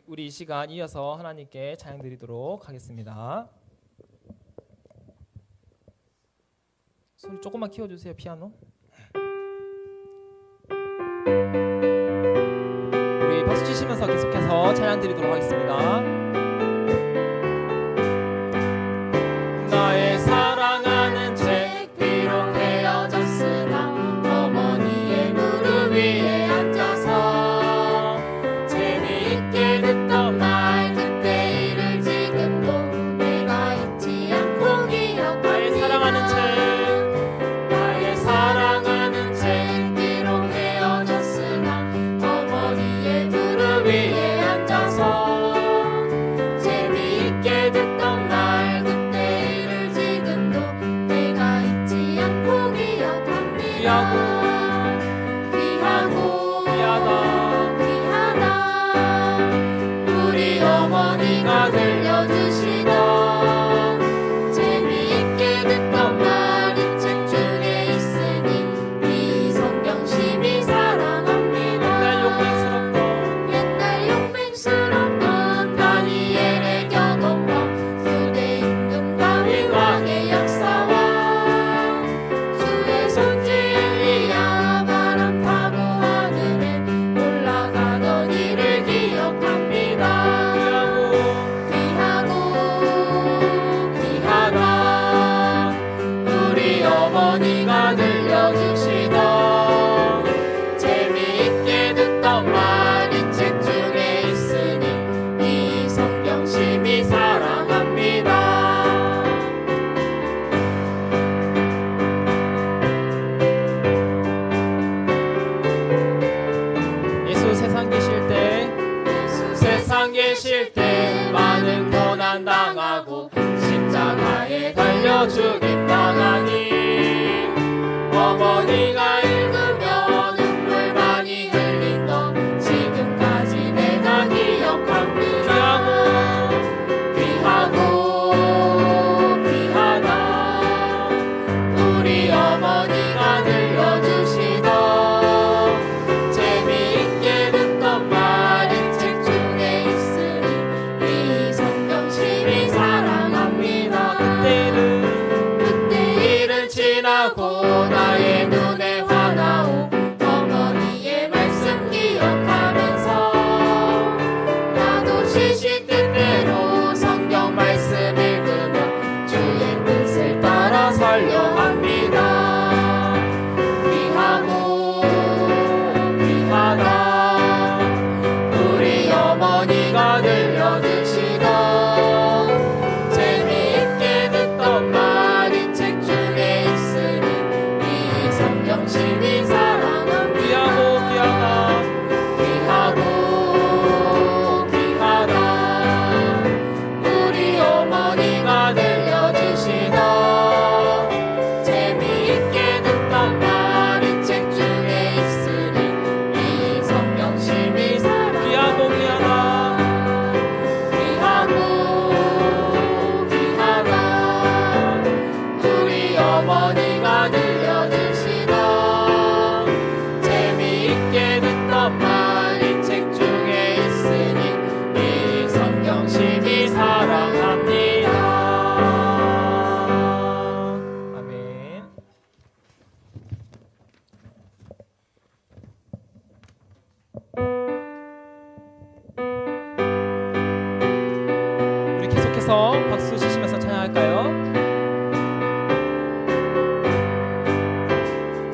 우리 이 시간 이어서 하나님께 찬양 드리도록 하겠습니다. 소리 조금만 키워주세요. 피아노. 우리 박수 치시면서 계속해서 찬양 드리도록 하겠습니다. 나의 사랑하는 책 비록 헤어졌으나 어머니의 무릎 위에 앉아서 재미있게 듣던 말 그때 일을 지금도 내가 잊지 않고 기억. 나의 사랑하는 책 나의 사랑하는 책 비록 헤어졌으나 어머니의 무릎 위에 앉아서 재미있게 듣던 말 그때 일을 지금도 내가 잊지 않고 기억합니다. 귀하고 귀하다 우리 어머니가 들려주시던 재미있게 듣던 말이 책 중에 있으니 이 성경 심히 사랑합니다. 옛날 용맹스럽던 다니엘의 경험과 유대 임금 다윗 왕의 역사와 주의 손지 엘리야 바람 타고 하늘에 올라가던 일을 기억합니다. 귀하고 귀하다 우리 어머니가 들려주시던 재미있게 듣던 말이 책 중에 있으니 이 성경 심히 사랑합니다. 예수 세상 계실 때 많은 고난 당하고 십자가에 달려 죽임 당하니 어머니가 읽으며 눈물 많이 흘린 건 지금까지 내가 기억합니다. 귀하고 귀하다 우리 어머니가 들려주시던 재미있게 듣던 말이 책 중에 있으니 이 성경 심히 사랑합니다. 그때 일은 지나고 나의 눈에 화나오 어머니의 말씀 기억하면서 나도 시시때때로 성경 말씀 읽으며 주의 뜻을 따라 살려 합니다. 귀하고 귀하다 우리 어머니가 들려주시던 재미있게 듣던 말이 책 중에 있으니 이 성경 심히 사랑합니다. 귀하고 귀하다 우리 어머니가 들려주시던 재미있게 듣던 말이 책 중에 있으니 이 성경 심히 사랑합니다. 귀하고 귀하다 우리 어머니가 들려주시던 재미있게 듣던 말이 책 중에 있으니 이 성경 심히 사랑합니다. 아멘. 우리 계속해서 박수 치시면서 찬양할까요?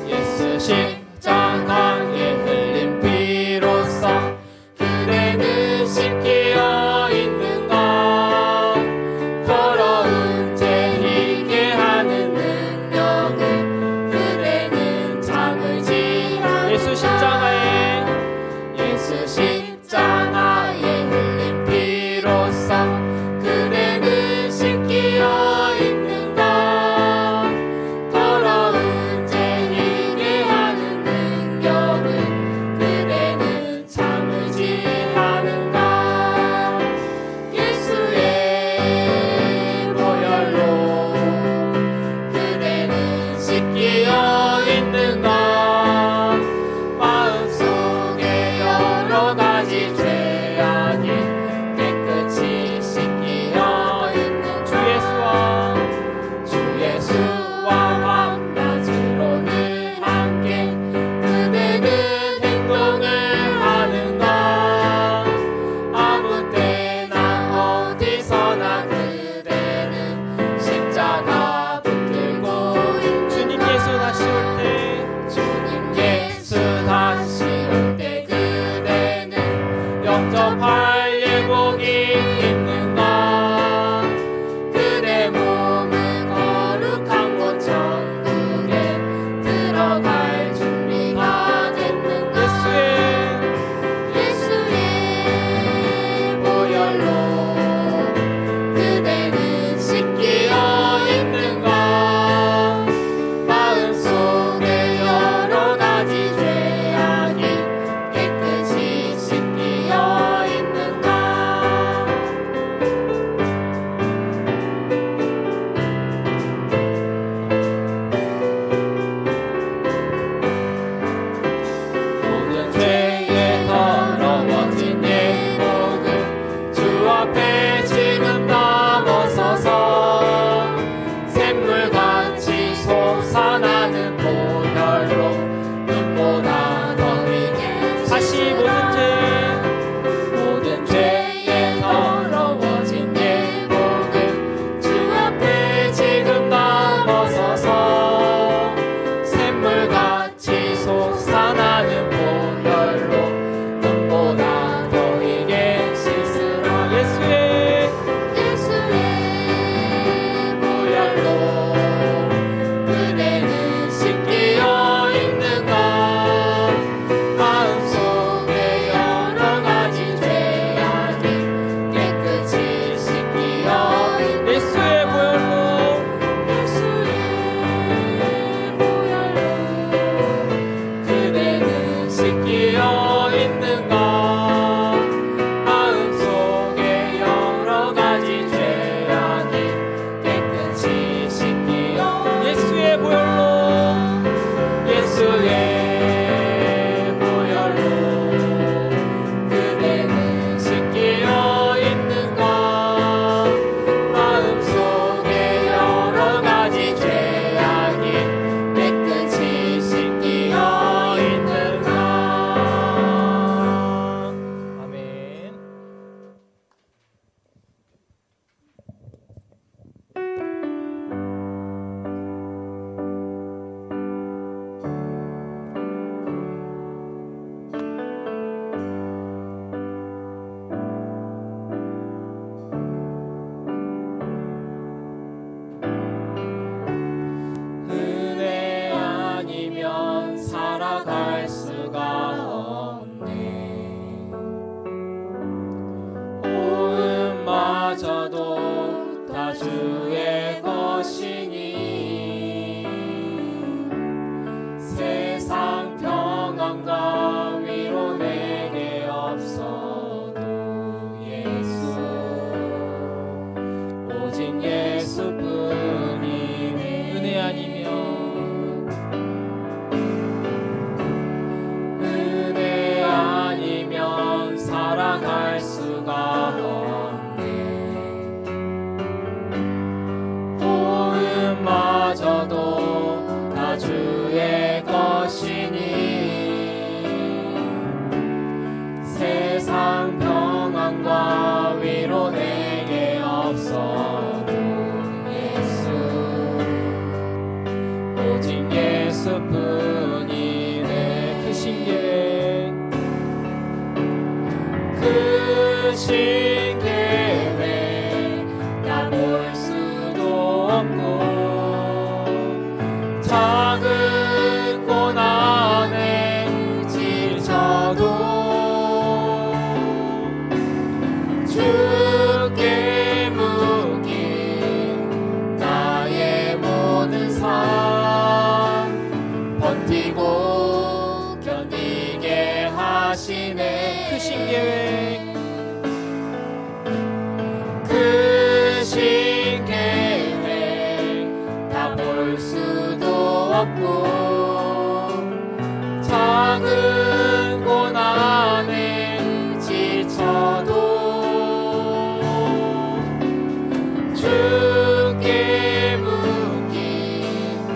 예수 십자가에 흘린 피로써 그대는 씻기어 있는가 더러운 죄 잊게 하는 능력은 그대는 잠을 지하 예수 십자가에 흘린 피로써 그대는 씻기어 있는가 더러운 죄 잊게 하는 능력은 그대는 잠을 지하는가 예수의 보혈로 그대는 씻기어 있는가 마음속에 여러 가지 죄악이 대접할 예복이 있는가? 그대 몸은 거룩한 곳 천국에 들어갈 준비가 됐는가? 예수의 보혈로 그대는 씻기어 있는가? 마음속에 여러 가지 죄악이 깨끗이 씻기어 있는가? 모든 죄에 더러워진 예복을 주 앞에 지금 다 벗어서 샘물같이 솟아나는 보혈로 눈보다 더 희게 다시 모든 죄에 더러워진 예복을 주 앞에 지금 다 벗어서 샘물같이 솟아나는 보혈로 눈보다 더 희게 씻으라. 예수의 보혈로 그대는 씻기어 있는가? 마음속에 여러 가지 죄악이 깨끗이 씻기어 있는가? 예수의 보혈로 그대는 씻기어 있는가? 마음속에 여러 가지 죄악이 깨끗이 씻기어 예수의 보혈로 예수의 보혈로 그대는 씻기어 있는가? 마음속에 여러 가지 죄악이 깨끗이 씻기어 있는가? 아멘. 은혜 아니면 살아갈 수가 없네. 호흡마저도 다 주의 것이니 세상 평안과 위로 내게 없어도 예수 오직 예수뿐이니 은혜 아니면 은혜 아니면 살아갈 수가 없네. 호흡마저도 다 주의 것이니 세상 평안과 위로 내게 없어도 예수 오직 예수뿐이네. 크신 계획 크신 계획 다 볼 수도 없고 작은 고난에 지쳐도 주께 묶인 나의 모든 삶 버티고 견디게 하시네. 크신 계획 크신 계획 다 볼 수도 없고 작은 고난에 지쳐도 주께 묶인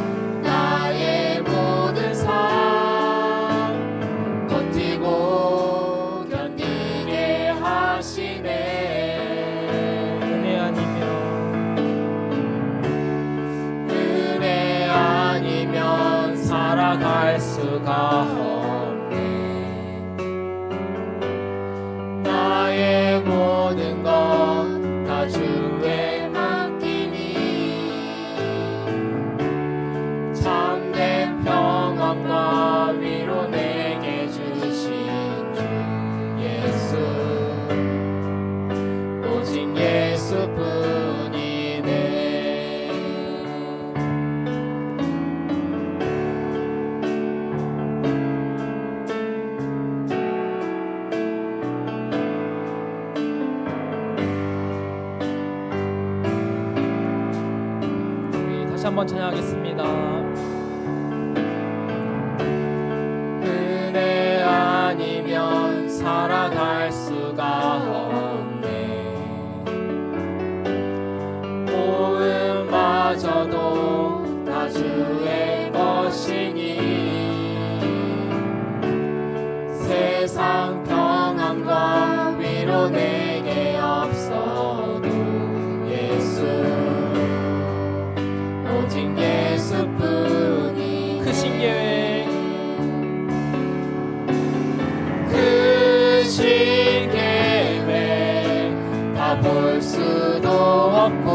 나의 모든 삶 버티고 견디게 하시네. 은혜 아니면 은혜 아니면 살아갈 수가 없네. 나의 나의 모든 것 다 주께 맡기니 참된 평안과 위로 내게 주신 주 예수 오직 예수뿐이네. 우리 다시 한번 찬양하겠습니다. 은혜 아니면 살아갈 수가 없네. 모음마저도 다 주의 것이니 세상 평안과 위로 내게 없어도 예수 오직 예수뿐이 크신 계획 크신 계획 다 볼 수도 없고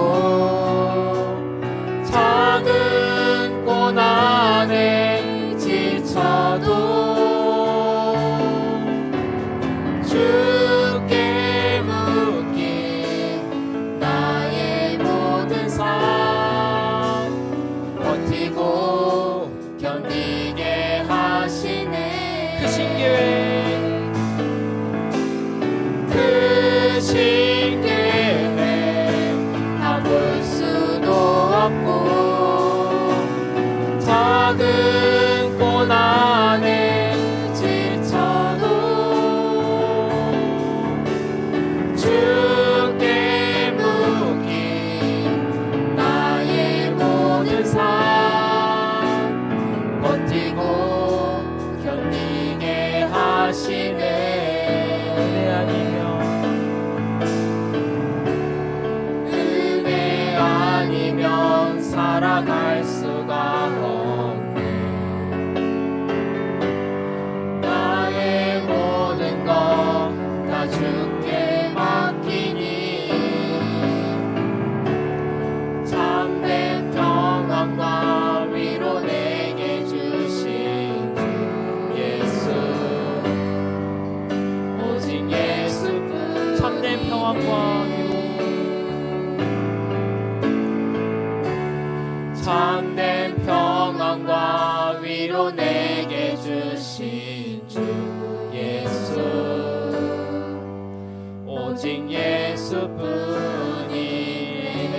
작은 고난에 지쳐도 주께 묶인 나의 모든 삶 버티고 견디게 하시네. 크신 계획 크신 계획 다 볼 수도 없고 작은 고난에 지쳐도 주께 묶인 나의 모든 삶 버티고 견디게 하시네. 은혜 아니면 은혜 아니면 살아갈 수가 없네. 나의 모든 것 다 주께 맡기니 참된 평안과 위로 내게 주신 주 예수 오직 예수뿐 참된 평안과 위로 참된 평안과 위로 내게 주신 주 예수 오직 예수뿐이네.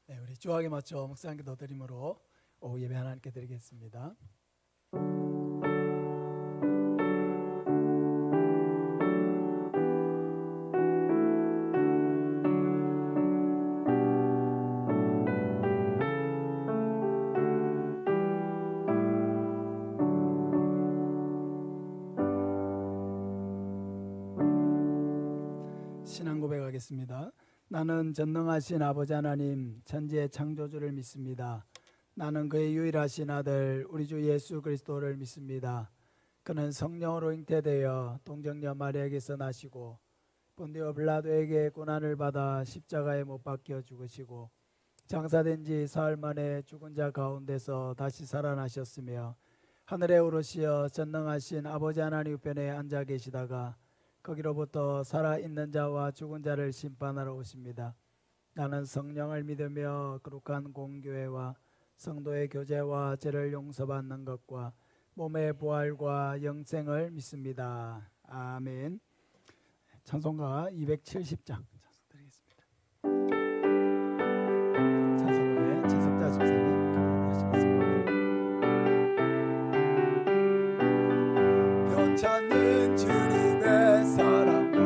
네, 우리 주하게 맞춰 묵상하게 더 드림으로 오후 예배 하나님께 드리겠습니다. 신앙 고백하겠습니다. 나는 전능하신 아버지 하나님 천지의 창조주를 믿습니다. 나는 그의 유일하신 아들 우리 주 예수 그리스도를 믿습니다. 그는 성령으로 잉태되어 동정녀 마리아에게서 나시고 본디오 빌라도에게 고난을 받아 십자가에 못 박혀 죽으시고 장사된 지 사흘 만에 죽은 자 가운데서 다시 살아나셨으며 하늘에 오르시어 전능하신 아버지 하나님 우편에 앉아 계시다가 거기로부터 살아있는 자와 죽은 자를 심판하러 오십니다. 나는 성령을 믿으며 거룩한 공교회와 성도의 교제와 죄를 용서받는 것과 몸의 부활과 영생을 믿습니다. 아멘. 찬송가 270장 찬송드리겠습니다. 찬송가에 최석자 집사님 기도하시겠습니다. 변찮는 주님의 사랑과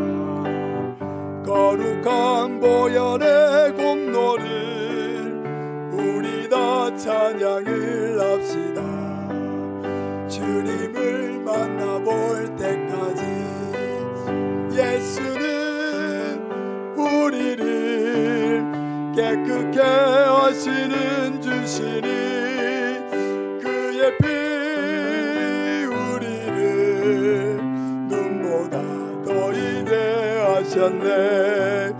거룩한 보혈의 공로를 우리 다 찬양하리. 찬양을 합시다. 주님을 만나볼 때까지 예수는 우리를 깨끗게 하시는 주시니 그의 피 우리를 눈보다 더이게 하셨네.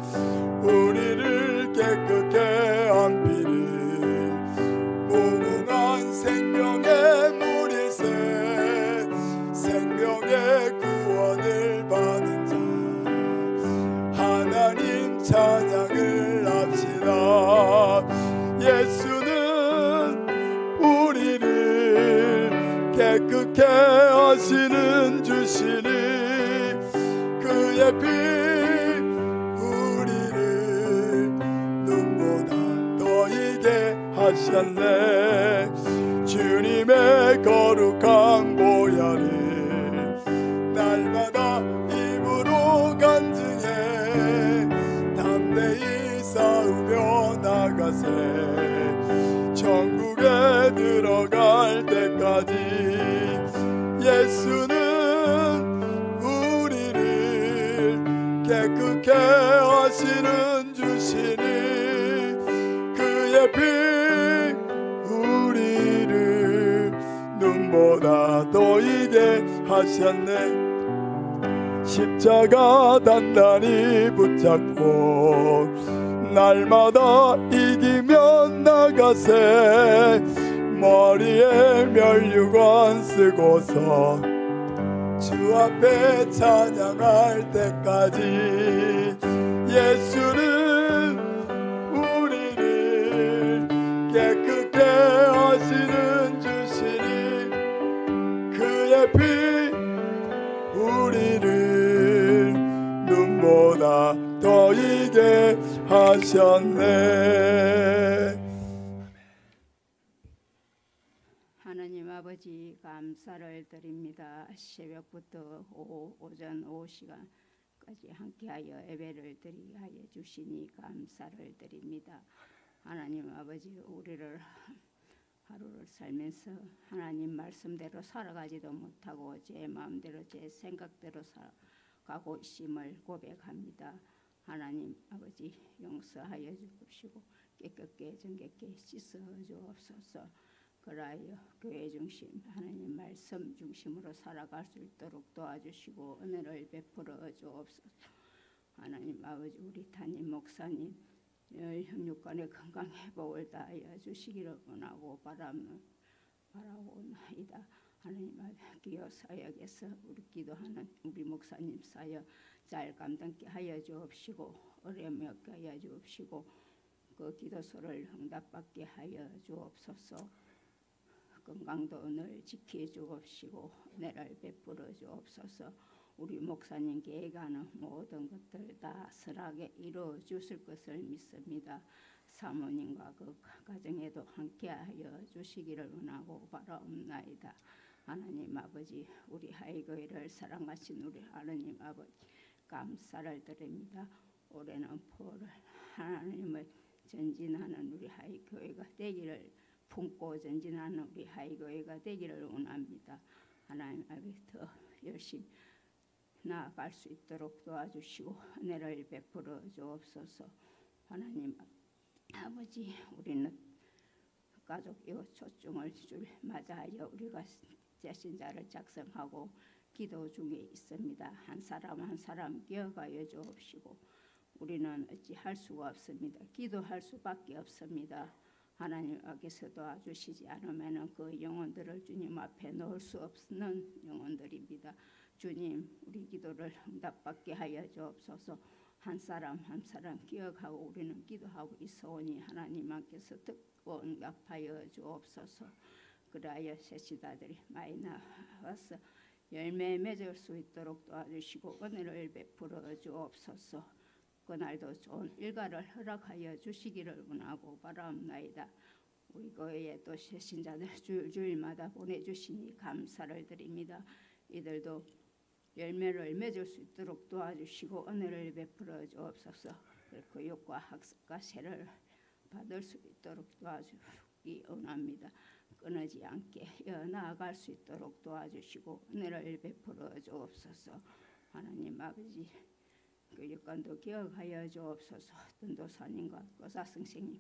우리를 깨끗게 한 피를 무궁한 생명의 물일세 생명의 구원을 받은 자 하나님 찬양을 합시다. 예수는 우리를 깨끗게 하시는 주시니 그의 피 우리를 눈보다 더이게 하셨네. 주님의 거룩한 보혈을 날마다 입으로 간증해 담대히 싸우며 나가세. 천국에 들어갈 때까지 예수는 우리를 깨끗게 하시는 주시니 그의 피 우리를 눈보다 더이게 하셨네. 십자가 단단히 붙잡고 날마다 이기며 나가세. 머리에 면류관 쓰고서 주 앞에 찬양할 때까지 예수는 우리를 깨끗게 하시는 주시니 그의 피 우리를 눈보다 더이게 하셨네. 하나님 아버지 감사를 드립니다. 새벽부터 오전 오후 시간까지 함께하여 예배를 드리게 하여 주시니 감사를 드립니다. 하나님 아버지 우리를 하루를 살면서 하나님 말씀대로 살아가지도 못하고 제 마음대로 제 생각대로 살아가고 있음을 고백합니다. 하나님 아버지 용서하여 주시고 깨끗게 정결게 씻어 주옵소서. 그라하여 교회 중심 하나님 말씀 중심으로 살아갈 수 있도록 도와주시고 은혜를 베풀어 주옵소서. 하나님 아버지 우리 담임 목사님 혈육간의 건강 회복을 다하여 주시기를 원하고 바라오나이다. 하나님 기도 사역에서 우리 기도하는 우리 목사님 사역 잘 감당케 하여 주옵시고 어려움이 없게 하여 주옵시고 그 기도소를 응답받게 하여 주옵소서. 건강도 늘 지켜주옵시고 은혜를 베풀어 주옵소서. 우리 목사님 계획하는 모든 것들 다 선하게 이루어 주실 것을 믿습니다. 사모님과 그 가정에도 함께하여 주시기를 원하고 바라옵나이다. 하나님 아버지 우리 하이교회를 사랑하신 우리 하나님 아버지 감사를 드립니다. 올해는 포를 하나님을 전진하는 우리 하이교회가 되기를 품고 전진하는 우리 하이교회가 되기를 원합니다. 하나님 아버지 더 열심히 나아갈 수 있도록 도와주시고 은혜를 베풀어 주옵소서. 하나님 아버지 우리는 가족 이웃 초청을 줄 맞아하여 우리가 제신자를 작성하고 기도 중에 있습니다. 한 사람 한 사람 기억하여 주옵시고 우리는 어찌할 수가 없습니다. 기도할 수밖에 없습니다. 하나님께서 도와주시지 않으면 그 영혼들을 주님 앞에 놓을 수 없는 영혼들입니다. 주님 우리 기도를 응답받게 하여 주옵소서. 한 사람 한 사람 기억하고 우리는 기도하고 있어오니 하나님께서 듣고 응답하여 주옵소서. 그리하여 새시다들이 많이 나와서 열매 맺을 수 있도록 도와주시고 은혜를 베풀어 주옵소서. 그날도 좋은 일과를 허락하여 주시기를 원하고 바라옵나이다. 우리 교회에 또 새신자들 주일마다 보내주시니 감사를 드립니다. 이들도 열매를 맺을 수 있도록 도와주시고 은혜를 베풀어 주옵소서. 교육과 학습과 세를 받을 수 있도록 도와주시고 원합니다. 끊어지 않게 나아갈 수 있도록 도와주시고 은혜를 베풀어 주옵소서. 하나님 아버지 그 여건도 기억하여 주옵소서. 전도사님과 교사 선생님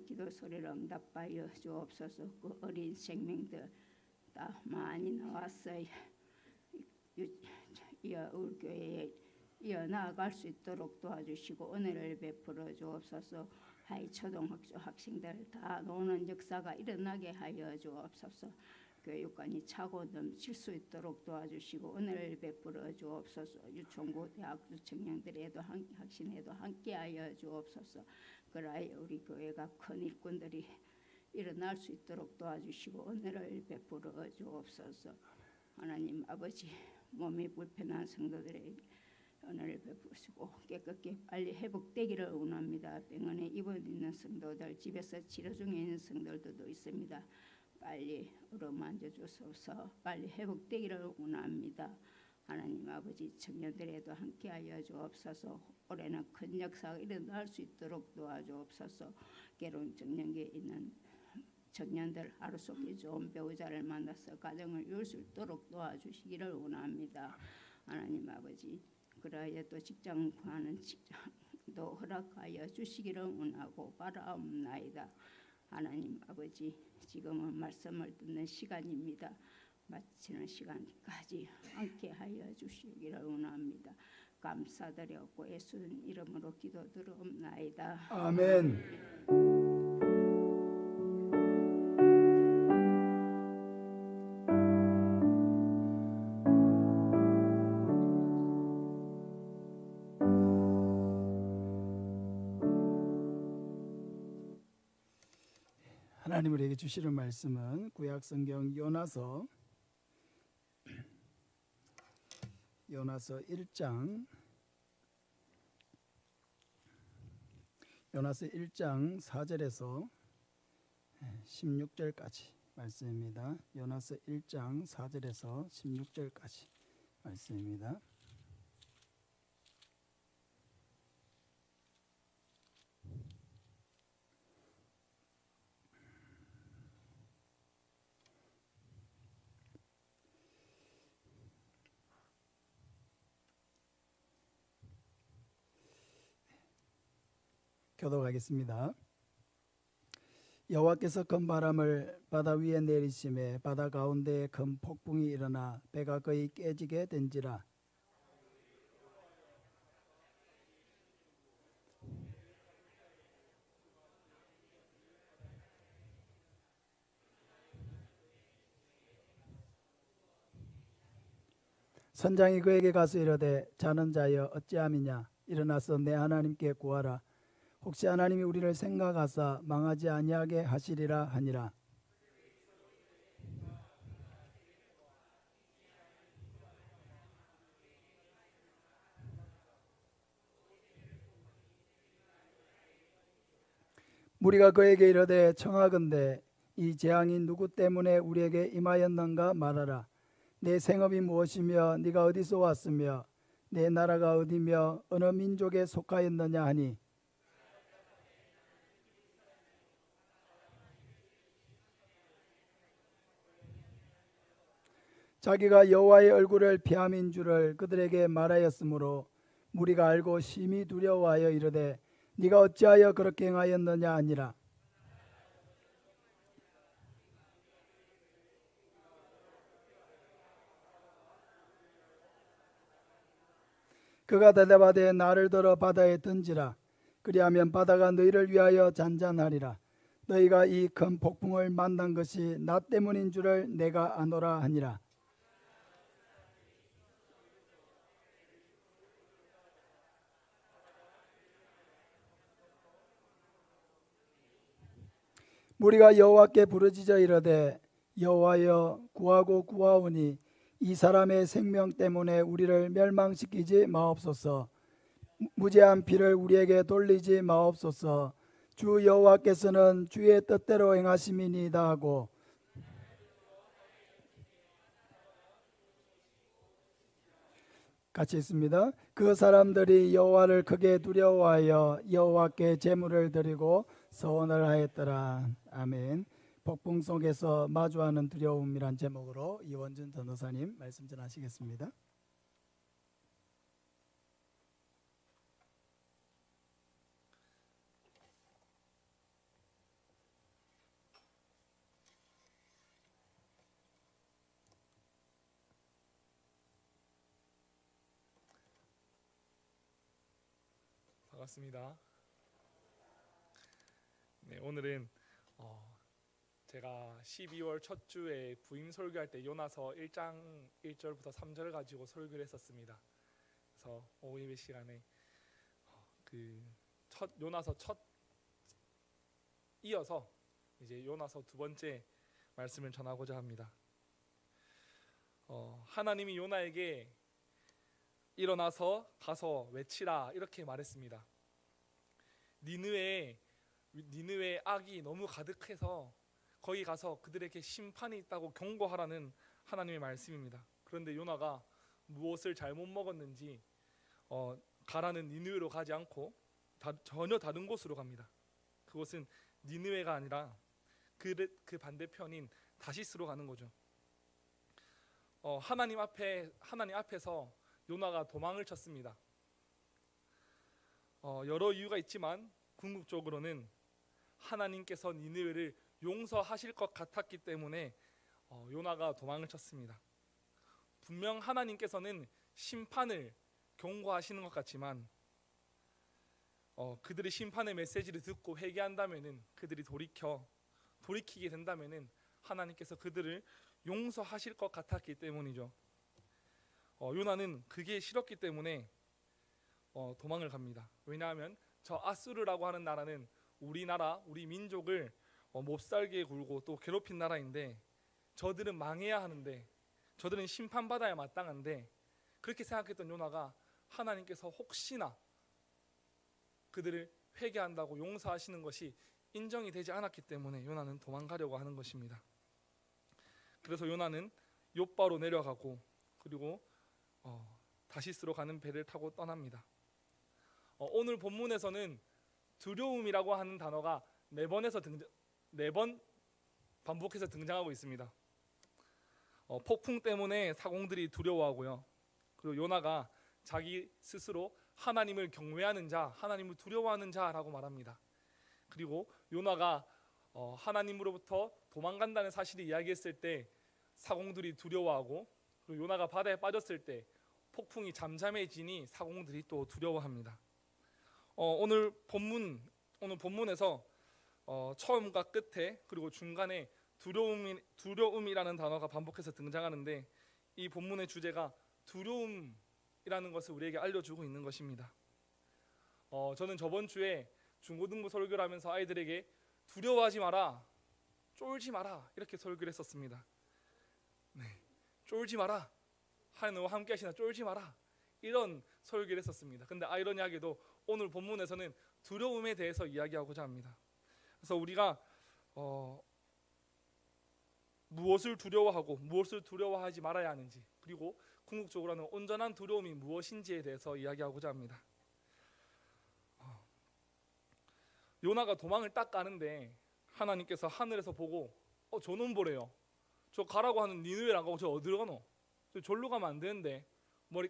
기도 소리를 응답하여 주옵소서. 그 어린 생명들 다 많이 나왔어요. 우리 교회에 이어나갈 수 있도록 도와주시고 은혜를 베풀어 주옵소서. 하이 초등학교 학생들 다 노는 역사가 일어나게 하여 주옵소서. 교육관이 차고 넘칠 수 있도록 도와주시고 은혜를 베풀어 주옵소서. 유총고 대학교 청년들에도 학신에도 함께하여 주옵소서. 그라여 우리 교회가 큰 일꾼들이 일어날 수 있도록 도와주시고 은혜를 베풀어 주옵소서. 하나님 아버지 몸이 불편한 성도들에게 은혜를 베푸시고 깨끗게 빨리 회복되기를 원합니다. 병원에 입원 있는 성도들, 집에서 치료 중에 있는 성도들도 있습니다. 빨리 어루만져 주소서. 빨리 회복되기를 원합니다. 하나님 아버지 청년들에도 함께하여 주옵소서. 올해는 큰 역사가 일어날 수 있도록 도와주옵소서. 결혼 정년기에 있는 청년들 하루속히 좋은 배우자를 만나서 가정을 이룰 수 있도록 도와주시기를 원합니다. 하나님 아버지 그러하여 또 직장 구하는 직장도 허락하여 주시기를 원하고 바라옵나이다. 하나님 아버지 지금은 말씀을 듣는 시간입니다. 마치는 시간까지 함께하여 주시기를 원합니다. 감사드렸고 예수님 이름으로 기도드리옵나이다. 아멘. 하나님 우리에게 주시는 말씀은 구약성경 요나서 1장 4절에서 16절까지 말씀입니다. 요나서 1장 4절에서 16절까지 말씀입니다. 교독하겠습니다. 여호와께서 큰 바람을 바다 위에 내리심에 바다 가운데에 큰 폭풍이 일어나 배가 거의 깨지게 된지라. 선장이 그에게 가서 이르되 자는 자여 어찌함이냐 일어나서 내 하나님께 구하라. 혹시 하나님이 우리를 생각하사 망하지 아니하게 하시리라 하니라. 무리가 그에게 이르되 청하건대 이 재앙이 누구 때문에 우리에게 임하였는가 말하라. 내 생업이 무엇이며 네가 어디서 왔으며 내 나라가 어디며 어느 민족에 속하였느냐 하니 자기가 여호와의 얼굴을 피함인 줄을 그들에게 말하였으므로 무리가 알고 심히 두려워하여 이르되 네가 어찌하여 그렇게 행하였느냐 하니라. 그가 대답하되 나를 들어 바다에 던지라. 그리하면 바다가 너희를 위하여 잔잔하리라. 너희가 이 큰 폭풍을 만난 것이 나 때문인 줄을 내가 아노라 하니라. 무리가 여호와께 부르짖어 이르되 여호와여 구하고 구하오니 이 사람의 생명 때문에 우리를 멸망시키지 마옵소서. 무죄한 피를 우리에게 돌리지 마옵소서. 주 여호와께서는 주의 뜻대로 행하심이니이다 하고 같이 있습니다. 그 사람들이 여호와를 크게 두려워하여 여호와께 제물을 드리고 소원을 하였더라. 아멘. 폭풍 속에서 마주하는 두려움이란 제목으로 이원준 전도사님 말씀 전하시겠습니다. 반갑습니다. 네, 오늘은 제가 12월 첫 주에 부임 설교할 때 요나서 1장 1절부터 3절을 가지고 설교를 했었습니다. 그래서 오후 예배 시간에 요나서 첫 이어서 이제 요나서 두 번째 말씀을 전하고자 합니다. 하나님이 요나에게 일어나서 가서 외치라 이렇게 말했습니다. 니느웨의 악이 너무 가득해서 거기 가서 그들에게 심판이 있다고 경고하라는 하나님의 말씀입니다. 그런데 요나가 무엇을 잘못 먹었는지 가라는 니느웨로 가지 않고 전혀 다른 곳으로 갑니다. 그곳은 니느웨가 아니라 그 반대편인 다시스로 가는 거죠. 하나님 앞에서 요나가 도망을 쳤습니다. 여러 이유가 있지만 궁극적으로는 하나님께서 니느웨를 용서하실 것 같았기 때문에 요나가 도망을 쳤습니다. 분명 하나님께서는 심판을 경고하시는 것 같지만 그들이 심판의 메시지를 듣고 회개한다면은 그들이 돌이키게 된다면은 하나님께서 그들을 용서하실 것 같았기 때문이죠. 요나는 그게 싫었기 때문에 도망을 갑니다. 왜냐하면 저 아수르라고 하는 나라는 우리 민족을 몹살게 굴고 또 괴롭힌 나라인데 저들은 망해야 하는데 저들은 심판받아야 마땅한데 그렇게 생각했던 요나가 하나님께서 혹시나 그들을 회개한다고 용서하시는 것이 인정이 되지 않았기 때문에 요나는 도망가려고 하는 것입니다. 그래서 요나는 욥바로 내려가고 그리고 다시스로 가는 배를 타고 떠납니다. 오늘 본문에서는 두려움이라고 하는 단어가 4번 반복해서 등장하고 있습니다. 폭풍 때문에 사공들이 두려워하고요. 그리고 요나가 자기 스스로 하나님을 경외하는 자, 하나님을 두려워하는 자라고 말합니다. 그리고 요나가 하나님으로부터 도망간다는 사실을 이야기했을 때 사공들이 두려워하고 그리고 요나가 바다에 빠졌을 때 폭풍이 잠잠해지니 사공들이 또 두려워합니다. 오늘 본문에서 처음과 끝에 그리고 중간에 두려움이라는 단어가 반복해서 등장하는데 이 본문의 주제가 두려움이라는 것을 우리에게 알려주고 있는 것입니다. 저는 저번 주에 중고등부 설교를 하면서 아이들에게 두려워하지 마라, 쫄지 마라 이렇게 설교를 했었습니다. 네, 쫄지 마라, 하나님과 함께 하시나 쫄지 마라 이런 설교를 했었습니다. 근데 아이러니하게도 오늘 본문에서는 두려움에 대해서 이야기하고자 합니다. 그래서 우리가 무엇을 두려워하고 무엇을 두려워하지 말아야 하는지 그리고 궁극적으로는 온전한 두려움이 무엇인지에 대해서 이야기하고자 합니다. 요나가 도망을 딱 가는데 하나님께서 하늘에서 보고 저놈 보래요. 저 가라고 하는 니느웨랑 가고 저 어디로 가노? 저 절로 가면 안 되는데 머리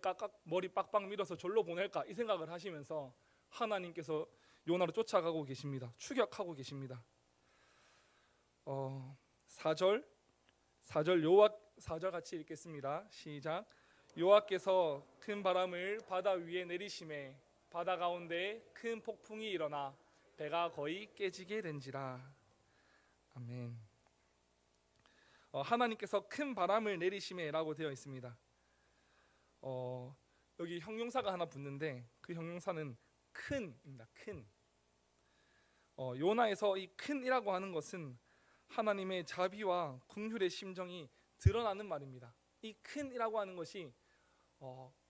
빡빡 밀어서 절로 보낼까 이 생각을 하시면서 하나님께서 요나를 쫓아가고 계십니다. 추격하고 계십니다. 4절 같이 읽겠습니다. 시작. 여호와께서 큰 바람을 바다 위에 내리심에 바다 가운데 큰 폭풍이 일어나 배가 거의 깨지게 된지라. 아멘. 하나님께서 큰 바람을 내리심에라고 되어 있습니다. 여기 형용사가 하나 붙는데 그 형용사는 큰입니다. 큰. 요나에서 이 큰이라고 하는 것은 하나님의 자비와 긍휼의 심정이 드러나는 말입니다. 이 큰이라고 하는 것이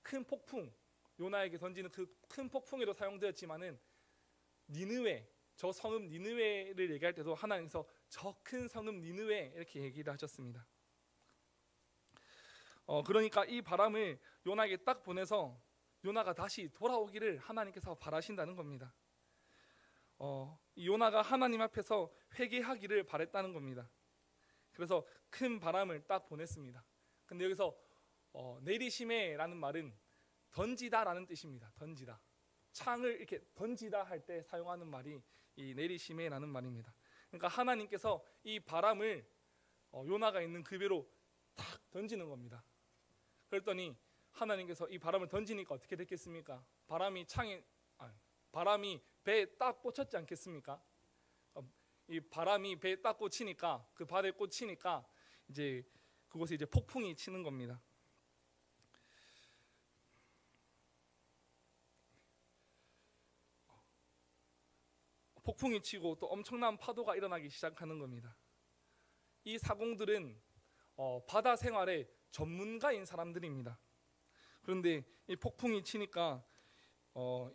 큰 폭풍, 요나에게 던지는 그 큰 폭풍에도 사용되었지만은 니느웨, 저 성읍 니느웨를 얘기할 때도 하나님께서 저 큰 성읍 니느웨 이렇게 얘기를 하셨습니다. 그러니까 이 바람을 요나에게 딱 보내서 요나가 다시 돌아오기를 하나님께서 바라신다는 겁니다. 이 요나가 하나님 앞에서 회개하기를 바랬다는 겁니다. 그래서 큰 바람을 딱 보냈습니다. 근데 여기서 내리시메라는 말은 던지다라는 뜻입니다. 던지다. 창을 이렇게 던지다 할 때 사용하는 말이 이 내리시메라는 말입니다. 그러니까 하나님께서 이 바람을 요나가 있는 그 배로 탁 던지는 겁니다. 그랬더니 하나님께서 이 바람을 던지니까 어떻게 됐겠습니까? 바람이 배에 딱 꽂혔지 않겠습니까? 이 바람이 배에 딱 꽂히니까, 그 바다에 꽂히니까 이제 그곳에 이제 폭풍이 치는 겁니다. 폭풍이 치고 또 엄청난 파도가 일어나기 시작하는 겁니다. 이 사공들은 바다 생활의 전문가인 사람들입니다. 그런데 이 폭풍이 치니까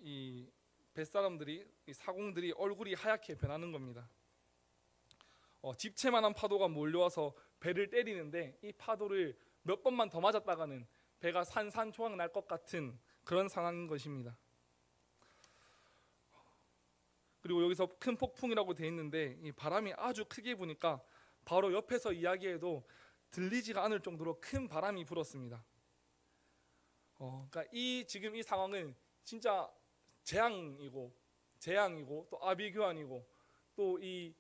이 뱃사람들이, 이 사공들이 얼굴이 하얗게 변하는 겁니다. 집채만한 파도가 몰려와서 배를 때리는데 이 파도를 몇 번만 더 맞았다가는 배가 산산조각 날 것 같은 그런 상황인 것입니다. 그리고 여기서 큰 폭풍이라고 되어 있는데 이 바람이 아주 크게 부니까 바로 옆에서 이야기해도 들리지가 않을 정도로 큰 바람이 불었습니다. 그러니까 지금 이 상황은 진짜 재앙이고 또 아비규환이고 또 이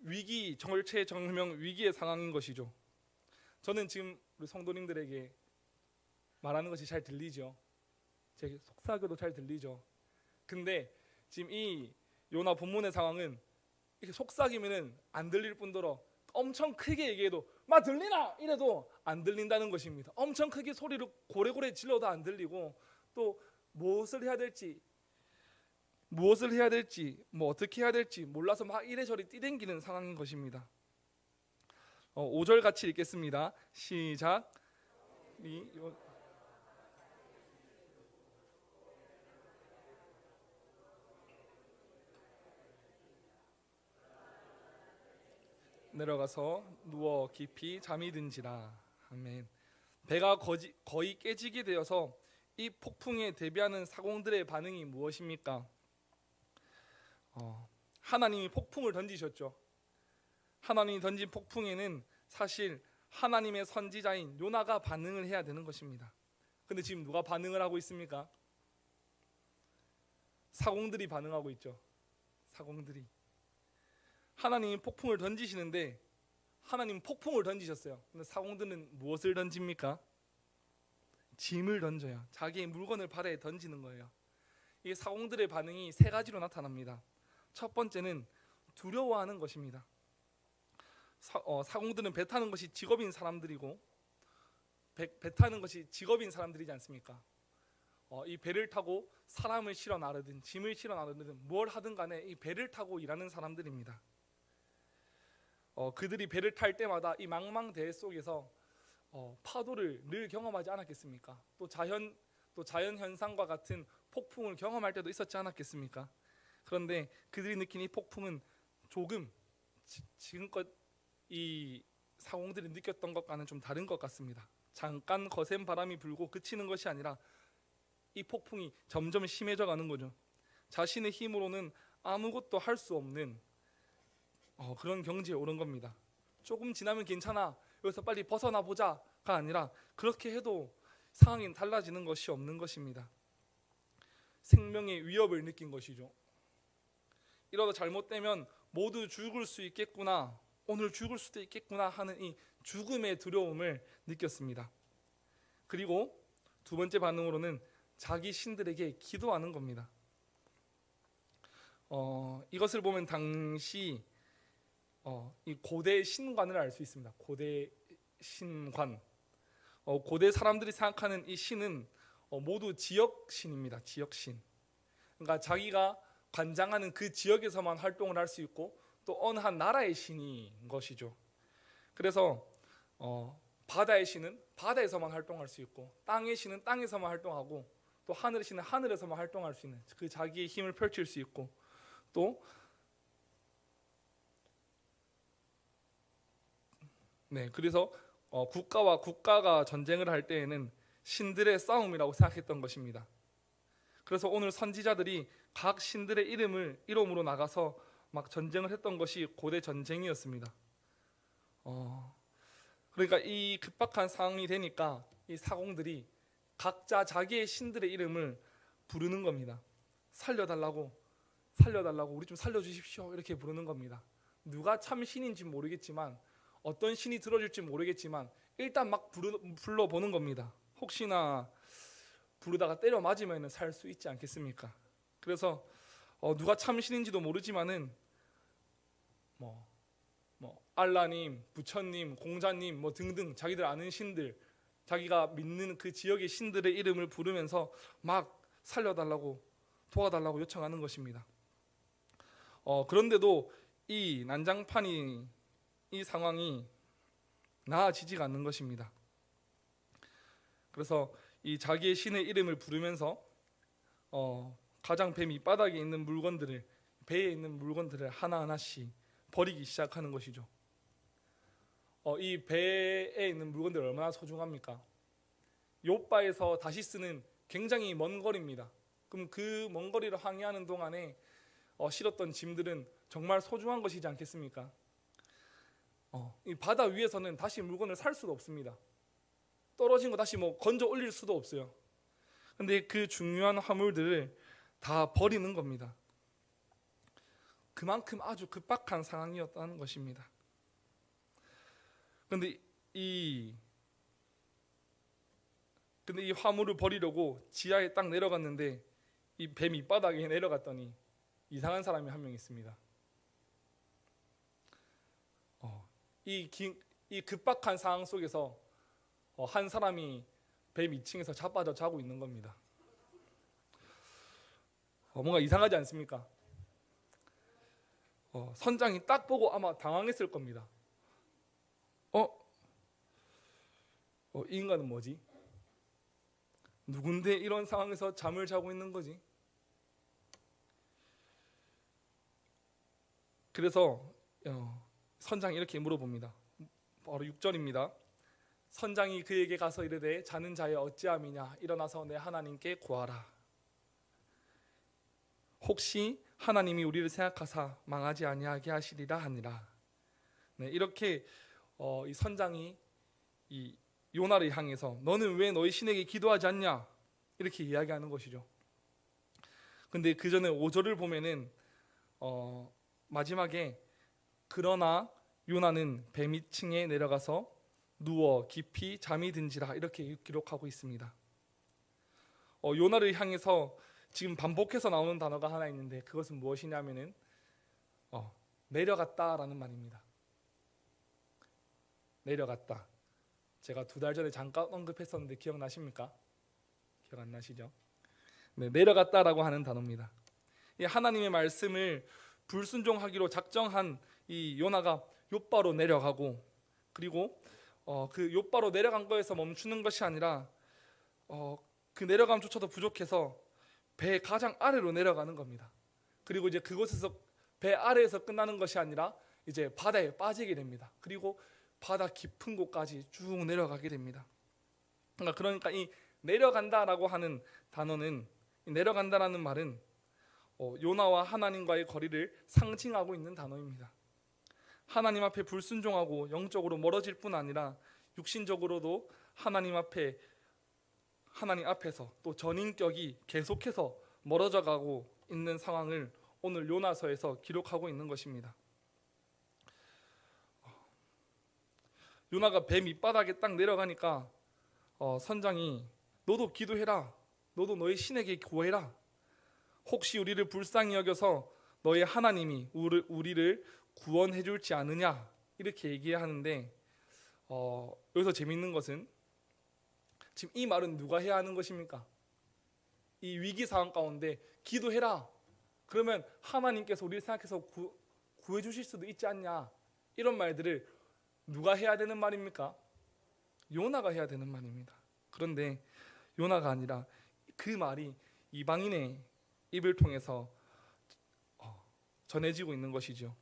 위기, 절체절명 위기의 상황인 것이죠. 저는 지금 우리 성도님들에게 말하는 것이 잘 들리죠. 제 속삭여도 잘 들리죠. 근데 지금 이 요나 본문의 상황은 이렇게 속삭이면은 안 들릴 뿐더러 엄청 크게 얘기해도 막 들리나 이래도 안 들린다는 것입니다. 엄청 크게 소리를 고래고래 질러도 안 들리고 또 무엇을 해야 될지 뭐 어떻게 해야 될지 몰라서 막 이래저래 뛰댕기는 상황인 것입니다. 5절 같이 읽겠습니다. 시작. 내려가서 누워 깊이 잠이 든지라. 아멘. 배가 거의 깨지게 되어서 이 폭풍에 대비하는 사공들의 반응이 무엇입니까? 하나님이 폭풍을 던지셨죠. 하나님이 던진 폭풍에는 사실 하나님의 선지자인 요나가 반응을 해야 되는 것입니다. 근데 지금 누가 반응을 하고 있습니까? 사공들이 반응하고 있죠. 사공들이. 하나님이 폭풍을 던지시는데 하나님 폭풍을 던지셨어요. 근데 사공들은 무엇을 던집니까? 짐을 던져요. 자기의 물건을 바다에 던지는 거예요. 이 사공들의 반응이 세 가지로 나타납니다. 첫 번째는 두려워하는 것입니다. 사공들은 배 타는 것이 직업인 사람들이고 배 타는 것이 직업인 사람들이지 않습니까? 이 배를 타고 사람을 실어 나르든 짐을 실어 나르든 뭘 하든 간에 이 배를 타고 일하는 사람들입니다. 그들이 배를 탈 때마다 이 망망대해 속에서 파도를 늘 경험하지 않았겠습니까? 또 자연 현상과 같은 폭풍을 경험할 때도 있었지 않았겠습니까? 그런데 그들이 느낀 이 폭풍은 조금 지금껏 이 사공들이 느꼈던 것과는 좀 다른 것 같습니다. 잠깐 거센 바람이 불고 그치는 것이 아니라 이 폭풍이 점점 심해져 가는 거죠. 자신의 힘으로는 아무것도 할 수 없는 그런 경지에 오른 겁니다. 조금 지나면 괜찮아, 여기서 빨리 벗어나 보자가 아니라 그렇게 해도 상황이 달라지는 것이 없는 것입니다. 생명의 위협을 느낀 것이죠. 이러다 잘못되면 모두 죽을 수 있겠구나, 오늘 죽을 수도 있겠구나 하는 이 죽음의 두려움을 느꼈습니다. 그리고 두 번째 반응으로는 자기 신들에게 기도하는 겁니다. 이것을 보면 당시 이 고대 신관을 알 수 있습니다. 고대 신관. 고대 사람들이 생각하는 이 신은 모두 지역신입니다. 지역신. 그러니까 자기가 관장하는 그 지역에서만 활동을 할 수 있고 또 어느 한 나라의 신인 것이죠. 그래서 바다의 신은 바다에서만 활동할 수 있고 땅의 신은 땅에서만 활동하고 또 하늘의 신은 하늘에서만 활동할 수 있는 그 자기의 힘을 펼칠 수 있고 또 그래서 국가와 국가가 전쟁을 할 때에는 신들의 싸움이라고 생각했던 것입니다. 그래서 오늘 선지자들이 각 신들의 이름으로 나가서 막 전쟁을 했던 것이 고대 전쟁이었습니다. 그러니까 이 급박한 상황이 되니까 이 사공들이 각자 자기의 신들의 이름을 부르는 겁니다. 살려달라고 우리 좀 살려주십시오 이렇게 부르는 겁니다. 누가 참 신인지 모르겠지만 어떤 신이 들어줄지 모르겠지만 일단 막 불러보는 겁니다. 혹시나 부르다가 때려 맞으면 살 수 있지 않겠습니까? 그래서 누가 참 신인지도 모르지만은 뭐 알라님, 부처님, 공자님 뭐 등등 자기들 아는 신들, 자기가 믿는 그 지역의 신들의 이름을 부르면서 막 살려달라고 도와달라고 요청하는 것입니다. 그런데도 이 난장판이 이 상황이 나아지지가 않는 것입니다. 그래서 이 자기의 신의 이름을 부르면서 가장 배 밑바닥에 있는 물건들을, 배에 있는 물건들을 하나하나씩 버리기 시작하는 것이죠. 이 배에 있는 물건들이 얼마나 소중합니까? 욥바에서 다시 쓰는 굉장히 먼 거리입니다. 그럼 그 먼 거리를 항해하는 동안에 실었던 짐들은 정말 소중한 것이지 않겠습니까? 이 바다 위에서는 다시 물건을 살 수도 없습니다. 떨어진 거 다시 뭐 건져 올릴 수도 없어요. 근데 그 중요한 화물들을 다 버리는 겁니다. 그만큼 아주 급박한 상황이었다는 것입니다. 근데 이 화물을 버리려고 지하에 딱 내려갔는데 이 배 밑바닥에 내려갔더니 이상한 사람이 한 명 있습니다. 이 급박한 상황 속에서 한 사람이 배 밑층에서 자빠져 자고 있는 겁니다. 뭔가 이상하지 않습니까? 선장이 딱 보고 아마 당황했을 겁니다. 이 인간은 뭐지? 누군데 이런 상황에서 잠을 자고 있는 거지? 그래서 선장이 이렇게 물어봅니다. 바로 6절입니다. 선장이 그에게 가서 이르되 자는 자여 어찌함이냐, 일어나서 내 하나님께 구하라. 혹시 하나님이 우리를 생각하사 망하지 아니하게 하시리라 하니라. 네, 이렇게 이 선장이 이 요나를 향해서 너는 왜 너희 신에게 기도하지 않냐 이렇게 이야기하는 것이죠. 근데 그 전에 5절을 보면은 마지막에 그러나 요나는 배 밑층에 내려가서 누워 깊이 잠이 든지라 이렇게 기록하고 있습니다. 요나를 향해서 지금 반복해서 나오는 단어가 하나 있는데 그것은 무엇이냐면은 내려갔다라는 말입니다. 내려갔다. 제가 2달 전에 잠깐 언급했었는데 기억나십니까? 기억 안 나시죠? 네, 내려갔다라고 하는 단어입니다. 이 하나님의 말씀을 불순종하기로 작정한 이 요나가 욥바로 내려가고, 그리고 그 욥바로 내려간 거에서 멈추는 것이 아니라 그 내려감조차도 부족해서 배 가장 아래로 내려가는 겁니다. 그리고 이제 그곳에서 배 아래에서 끝나는 것이 아니라 이제 바다에 빠지게 됩니다. 그리고 바다 깊은 곳까지 쭉 내려가게 됩니다. 그러니까 이 내려간다라고 하는 단어는, 내려간다라는 말은 요나와 하나님과의 거리를 상징하고 있는 단어입니다. 하나님 앞에 불순종하고 영적으로 멀어질 뿐 아니라 육신적으로도 하나님 앞에서 또 전인격이 계속해서 멀어져 가고 있는 상황을 오늘 요나서에서 기록하고 있는 것입니다. 요나가 배 밑바닥에 딱 내려가니까 선장이 너도 기도해라, 너도 너의 신에게 구해라, 혹시 우리를 불쌍히 여겨서 너의 하나님이 우리를 구원해 줄지 않으냐 이렇게 얘기하는데, 여기서 재밌는 것은 지금 이 말은 누가 해야 하는 것입니까? 이 위기 상황 가운데 기도해라, 그러면 하나님께서 우리를 생각해서 구해 주실 수도 있지 않냐, 이런 말들을 누가 해야 되는 말입니까? 요나가 해야 되는 말입니다. 그런데 요나가 아니라 그 말이 이방인의 입을 통해서 전해지고 있는 것이죠.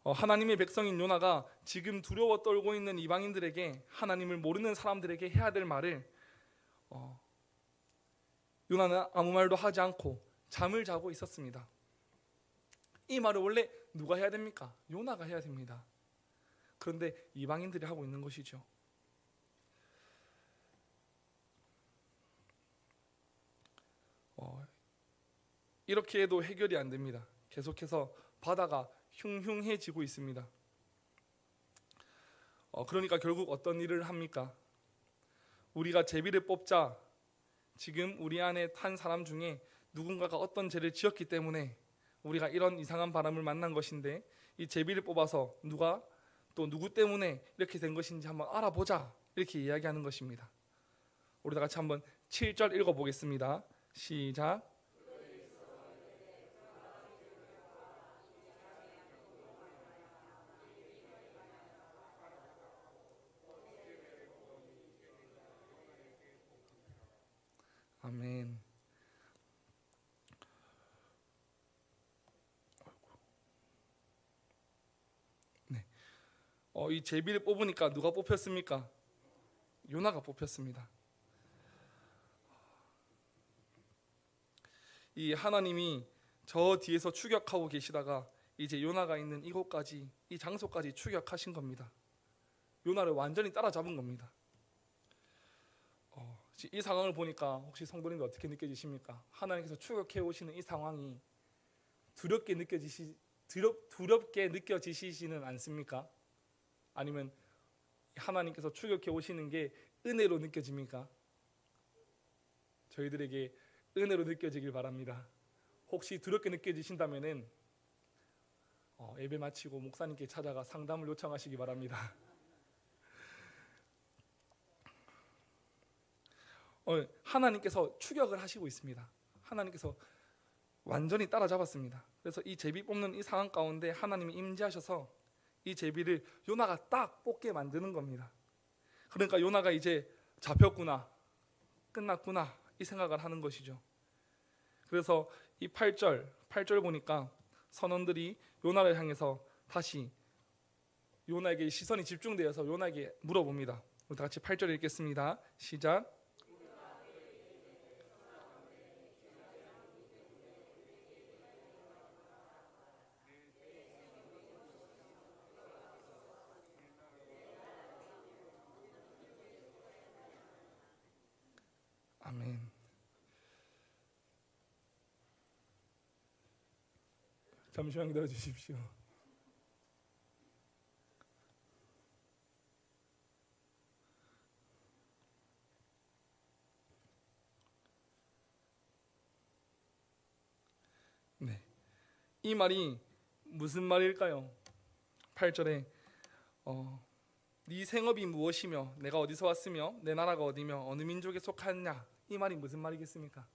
하나님의 백성인 요나가 지금 두려워 떨고 있는 이방인들에게, 하나님을 모르는 사람들에게 해야 될 말을 요나는 아무 말도 하지 않고 잠을 자고 있었습니다. 이 말을 원래 누가 해야 됩니까? 요나가 해야 됩니다. 그런데 이방인들이 하고 있는 것이죠. 이렇게 해도 해결이 안 됩니다. 계속해서 바다가 흉흉해지고 있습니다. 그러니까 결국 어떤 일을 합니까? 우리가 제비를 뽑자. 지금 우리 안에 탄 사람 중에 누군가가 어떤 죄를 지었기 때문에 우리가 이런 이상한 바람을 만난 것인데, 이 제비를 뽑아서 누가 또 누구 때문에 이렇게 된 것인지 한번 알아보자, 이렇게 이야기하는 것입니다. 우리 다 같이 한번 7절 읽어보겠습니다. 시작. 아멘. 네. 이 제비를 뽑으니까 누가 뽑혔습니까? 요나가 뽑혔습니다. 이 하나님이 저 뒤에서 추격하고 계시다가 이제 요나가 있는 이곳까지, 이 장소까지 추격하신 겁니다. 요나를 완전히 따라잡은 겁니다. 이 상황을 보니까 혹시 성도님들 어떻게 느껴지십니까? 하나님께서 추격해 오시는 이 상황이 두렵게 느껴지시지는 않습니까? 아니면 하나님께서 추격해 오시는 게 은혜로 느껴집니까? 저희들에게 은혜로 느껴지길 바랍니다. 혹시 두렵게 느껴지신다면은 예배 마치고 목사님께 찾아가 상담을 요청하시기 바랍니다. 하나님께서 추격을 하시고 있습니다. 하나님께서 완전히 따라잡았습니다. 그래서 이 제비 뽑는 이 상황 가운데 하나님이 임재하셔서 이 제비를 요나가 딱 뽑게 만드는 겁니다. 그러니까 요나가 이제 잡혔구나, 끝났구나, 이 생각을 하는 것이죠. 그래서 이 8절 보니까 선원들이 요나를 향해서 다시 요나에게 시선이 집중되어서 요나에게 물어봅니다. 우리 다 같이 8절 읽겠습니다. 시작. 아멘. 잠시만 기다려 주십시오. 네, 이 말이 무슨 말일까요? 8절에 네 생업이 무엇이며 내가 어디서 왔으며 내 나라가 어디며 어느 민족에 속하느냐, 이 말이 무슨 말이겠습니까?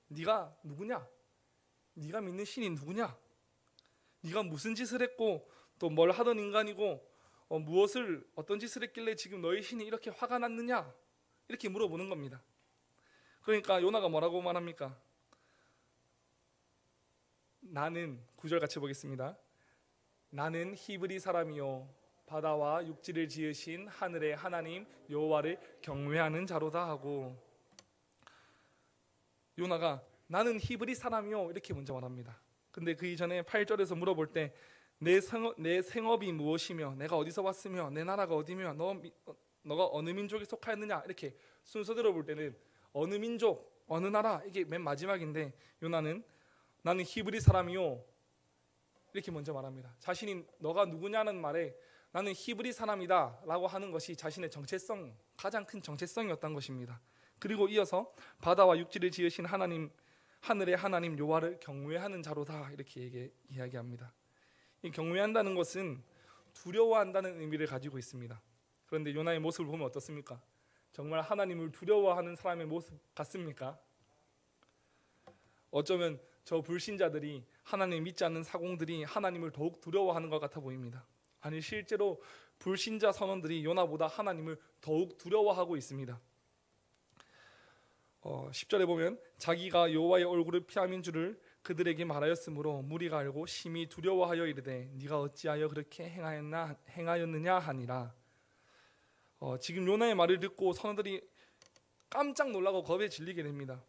네가 누구냐? 네가 믿는 신이 누구냐? 네가 무슨 짓을 했고 또 뭘 하던 인간이고 어떤 짓을 했길래 지금 너희 신이 이렇게 화가 났느냐? 이렇게 물어보는 겁니다. 그러니까 요나가 뭐라고 말합니까? 나는 9절 같이 보겠습니다. 나는 히브리 사람이요 바다와 육지를 지으신 하늘의 하나님 여호와를 경외하는 자로다 하고, 요나가 나는 히브리 사람이요 이렇게 먼저 말합니다. 근데 그 이전에 8절에서 물어볼 때 내 생업이 무엇이며 내가 어디서 왔으며 내 나라가 어디며 너가 어느 민족에 속하였느냐, 이렇게 순서대로 볼 때는 어느 민족, 어느 나라, 이게 맨 마지막인데 요나는 나는 히브리 사람이요 이렇게 먼저 말합니다. 자신이 너가 누구냐는 말에 나는 히브리 사람이다 라고 하는 것이 자신의 정체성, 가장 큰 정체성이었던 것입니다. 그리고 이어서 바다와 육지를 지으신 하나님, 하늘의 하나님 여호와를 경외하는 자로다, 이렇게 이야기합니다. 이 경외한다는 것은 두려워한다는 의미를 가지고 있습니다. 그런데 요나의 모습을 보면 어떻습니까? 정말 하나님을 두려워하는 사람의 모습 같습니까? 어쩌면 저 불신자들이, 하나님 믿지 않는 사공들이 하나님을 더욱 두려워하는 것 같아 보입니다. 아니, 실제로 불신자 선원들이 요나보다 하나님을 더욱 두려워하고 있습니다. 10절에 보면 자기가 여호와의 얼굴을 피함인 줄을 그들에게 말하였으므로 무리가 알고 심히 두려워하여 이르되 네가 어찌하여 그렇게 행하였느냐 하니라. 지금 요나의 말을 듣고 선원들이 깜짝 놀라고 겁에 질리게 됩니다.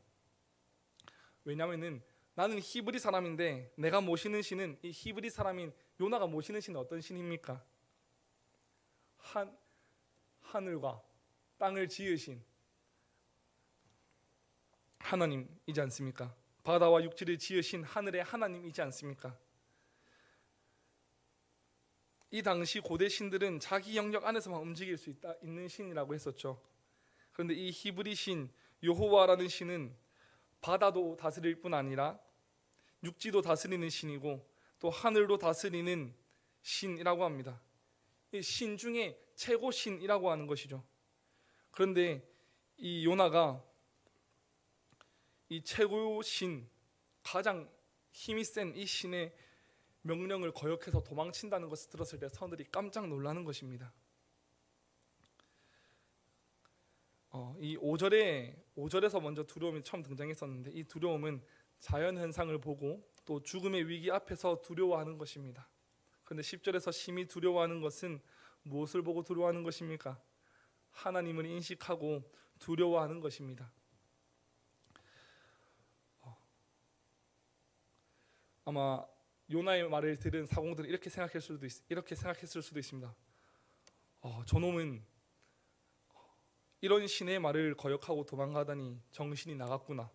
왜냐하면 나는 히브리 사람인데 내가 모시는 신은 이 히브리 사람인 요나가 모시는 신은 어떤 신입니까? 하늘과 땅을 지으신 하나님이지 않습니까? 바다와 육지를 지으신 하늘의 하나님이지 않습니까? 이 당시 고대 신들은 자기 영역 안에서만 움직일 수 있는 신이라고 했었죠. 그런데 이 히브리 신 여호와라는 신은 바다도 다스릴 뿐 아니라 육지도 다스리는 신이고 또 하늘도 다스리는 신이라고 합니다. 이 신 중에 최고 신이라고 하는 것이죠. 그런데 이 요나가 이 최고 신, 가장 힘이 센 이 신의 명령을 거역해서 도망친다는 것을 들었을 때 사람들이 깜짝 놀라는 것입니다. 이 5절에서 먼저 두려움이 처음 등장했었는데 이 두려움은 자연 현상을 보고 또 죽음의 위기 앞에서 두려워하는 것입니다. 그런데 10절에서 심히 두려워하는 것은 무엇을 보고 두려워하는 것입니까? 하나님을 인식하고 두려워하는 것입니다. 아마 요나의 말을 들은 사공들은 이렇게 생각했을 수도 있습니다. 저놈은 이런 신의 말을 거역하고 도망가다니 정신이 나갔구나.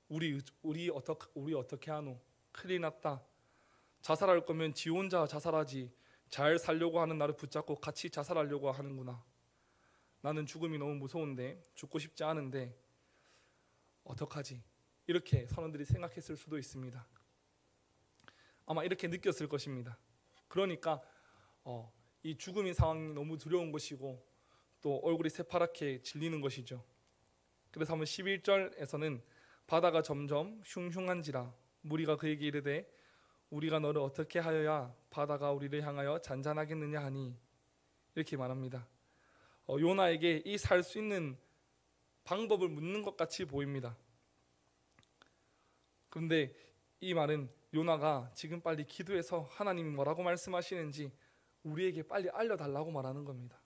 우리 어떻게 하노? 큰일 났다. 자살할 거면 지 혼자 자살하지. 잘 살려고 하는 나를 붙잡고 같이 자살하려고 하는구나. 나는 죽음이 너무 무서운데 죽고 싶지 않은데 어떡하지? 이렇게 선원들이 생각했을 수도 있습니다. 아마 이렇게 느꼈을 것입니다. 그러니까 이 죽음의 상황이 너무 두려운 것이고 또 얼굴이 새파랗게 질리는 것이죠. 그래서 한번 11절에서는 바다가 점점 흉흉한지라 무리가 그에게 이르되 우리가 너를 어떻게 하여야 바다가 우리를 향하여 잔잔하겠느냐 하니 이렇게 말합니다. 요나에게 이 살 수 있는 방법을 묻는 것 같이 보입니다. 그런데 이 말은 요나가 지금 빨리 기도해서 하나님이 뭐라고 말씀하시는지 우리에게 빨리 알려달라고 말하는 겁니다.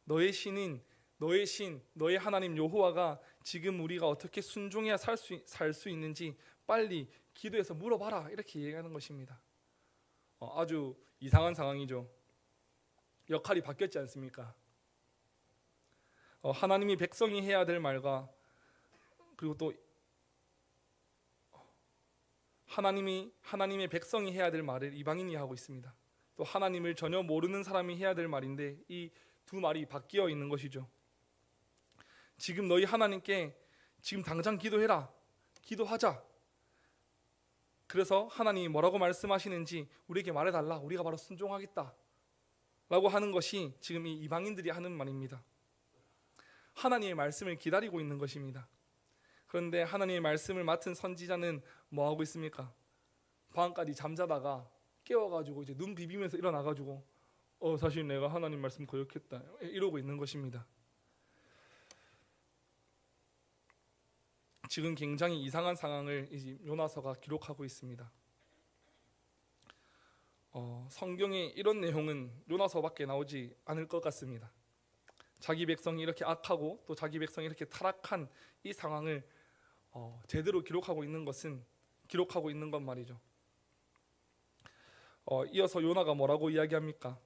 너의 신인, 너의 신, 너의 하나님 여호와가 지금 우리가 어떻게 순종해야 살 수 있는지 빨리 기도해서 물어봐라 이렇게 얘기하는 것입니다. 아주 이상한 상황이죠. 역할이 바뀌었지 않습니까? 하나님이 백성이 해야 될 말과 그리고 또 하나님의 백성이 해야 될 말을 이방인이 하고 있습니다. 또 하나님을 전혀 모르는 사람이 해야 될 말인데 이 두 말이 바뀌어 있는 것이죠. 지금 너희 하나님께 지금 당장 기도해라. 기도하자. 그래서 하나님이 뭐라고 말씀하시는지 우리에게 말해달라. 우리가 바로 순종하겠다 라고 하는 것이 지금 이 이방인들이 하는 말입니다. 하나님의 말씀을 기다리고 있는 것입니다. 그런데 하나님의 말씀을 맡은 선지자는 뭐 하고 있습니까? 밤까지 잠자다가 깨워가지고 이제 눈 비비면서 일어나가지고 사실 내가 하나님 말씀 거역했다 이러고 있는 것입니다. 지금 굉장히 이상한 상황을 이제 요나서가 기록하고 있습니다. 성경에 이런 내용은 요나서밖에 나오지 않을 것 같습니다. 자기 백성이 이렇게 악하고 또 자기 백성이 이렇게 타락한 이 상황을 제대로 기록하고 있는 건 말이죠. 이어서 요나가 뭐라고 이야기합니까?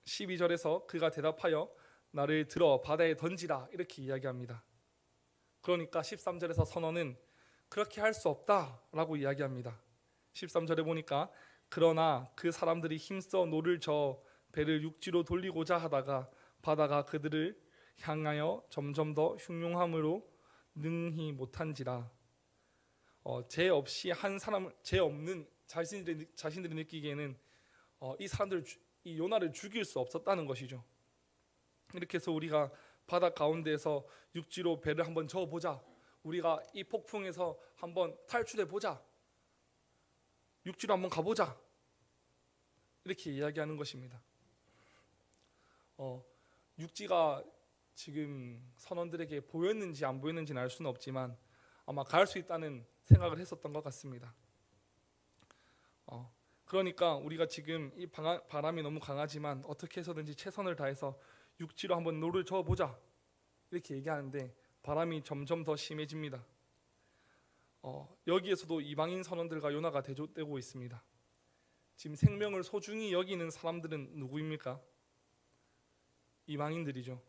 12절에서 그가 대답하여 나를 들어 바다에 던지라 이렇게 이야기합니다. 그러니까 13절에서 선원은 그렇게 할 수 없다라고 이야기합니다. 13절에 보니까 그러나 그 사람들이 힘써 노를 저어 배를 육지로 돌리고자 하다가 바다가 그들을 향하여 점점 더 흉흉함으로 능히 못한지라. 죄 없는 자신들이 느끼기에는 이 사람들 이 요나를 죽일 수 없었다는 것이죠. 이렇게 해서 우리가 바다 가운데에서 육지로 배를 한번 저어보자. 우리가 이 폭풍에서 한번 탈출해 보자. 육지로 한번 가보자. 이렇게 이야기하는 것입니다. 육지가 지금 선원들에게 보였는지 안 보였는지는 알 수는 없지만 아마 갈 수 있다는 생각을 했었던 것 같습니다. 그러니까 우리가 지금 이 바람이 너무 강하지만 어떻게 해서든지 최선을 다해서 육지로 한번 노를 저어보자 이렇게 얘기하는데 바람이 점점 더 심해집니다. 여기에서도 이방인 선원들과 요나가 대조되고 있습니다. 지금 생명을 소중히 여기는 사람들은 누구입니까? 이방인들이죠.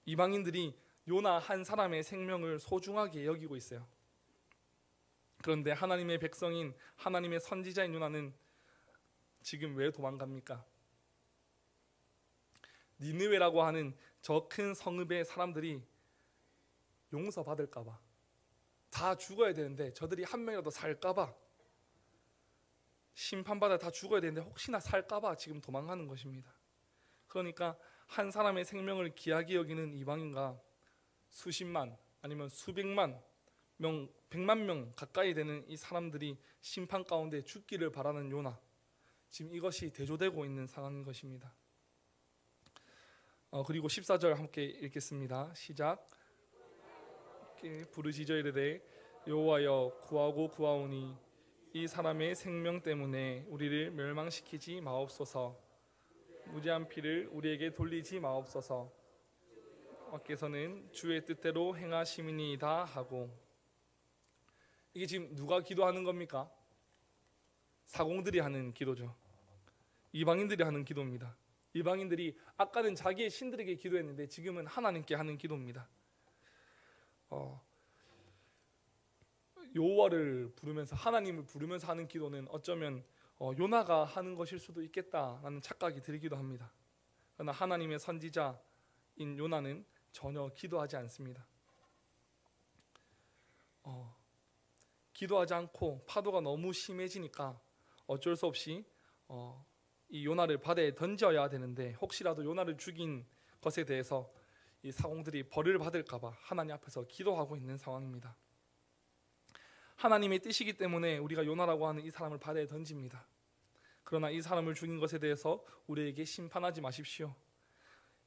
이방인들이 요나 한 사람의 생명을 소중하게 여기고 있어요. 그런데 하나님의 백성인 하나님의 선지자인 요나는 지금 왜 도망갑니까? 니느웨라고 하는 저 큰 성읍의 사람들이 용서받을까봐, 다 죽어야 되는데 저들이 한 명이라도 살까봐, 심판받아 다 죽어야 되는데 혹시나 살까봐 지금 도망가는 것입니다. 그러니까 한 사람의 생명을 귀하게 여기는 이방인과 수십만 아니면 수백만 명, 100만 명 가까이 되는 이 사람들이 심판 가운데 죽기를 바라는 요나, 지금 이것이 대조되고 있는 상황인 것입니다. 그리고 14절 함께 읽겠습니다. 시작. 부르짖어 이르되 여호와여 구하고 구하오니 이 사람의 생명 때문에 우리를 멸망시키지 마옵소서. 무죄한 피를 우리에게 돌리지 마옵소서. 께서는 주의 뜻대로 행하심이니이다 하고. 이게 지금 누가 기도하는 겁니까? 사공들이 하는 기도죠. 이방인들이 하는 기도입니다. 이방인들이 아까는 자기의 신들에게 기도했는데 지금은 하나님께 하는 기도입니다. 여호와를 부르면서, 하나님을 부르면서 하는 기도는 어쩌면 요나가 하는 것일 수도 있겠다라는 착각이 들기도 합니다. 그러나 하나님의 선지자인 요나는 전혀 기도하지 않습니다. 기도하지 않고 파도가 너무 심해지니까 어쩔 수 없이 이 요나를 바다에 던져야 되는데, 혹시라도 요나를 죽인 것에 대해서 이 사공들이 벌을 받을까봐 하나님 앞에서 기도하고 있는 상황입니다. 하나님의 뜻이기 때문에 우리가 요나라고 하는 이 사람을 바다에 던집니다. 그러나 이 사람을 죽인 것에 대해서 우리에게 심판하지 마십시오.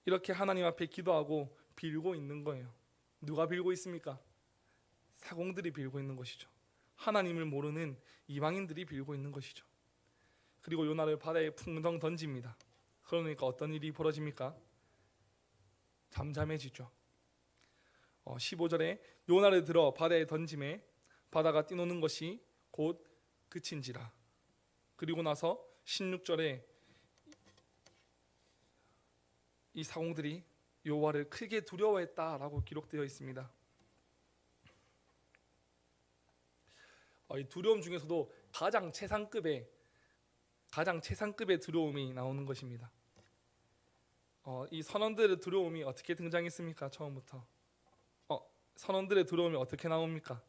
이렇게 하나님 앞에 기도하고 빌고 있는 거예요. 누가 빌고 있습니까? 사공들이 빌고 있는 것이죠. 하나님을 모르는 이방인들이 빌고 있는 것이죠. 그리고 요나를 바다에 풍덩 던집니다. 그러니까 어떤 일이 벌어집니까? 잠잠해지죠. 15절에 요나를 들어 바다에 던짐에 바다가 뛰노는 것이 곧 그친지라. 그리고 나서 16절에 이 사공들이 여호와를 크게 두려워했다라고 기록되어 있습니다. 이 두려움 중에서도 가장 최상급의 두려움이 나오는 것입니다. 이 선원들의 두려움이 어떻게 등장했습니까? 처음부터 선원들의 두려움이 어떻게 나옵니까?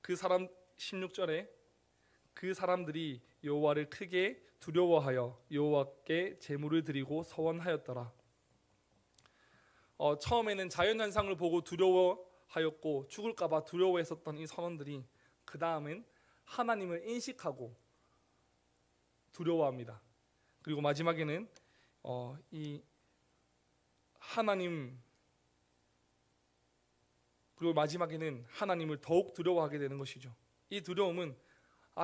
16절에 그 사람들이 여호와를 크게 두려워하여 여호와께 제물을 드리고 서원하였더라. 처음에는 자연현상을 보고 두려워하였고 죽을까봐 두려워했었던 이 선원들이 그 다음은 하나님을 인식하고 두려워합니다. 그리고 마지막에는 하나님을 더욱 두려워하게 되는 것이죠. 이 두려움은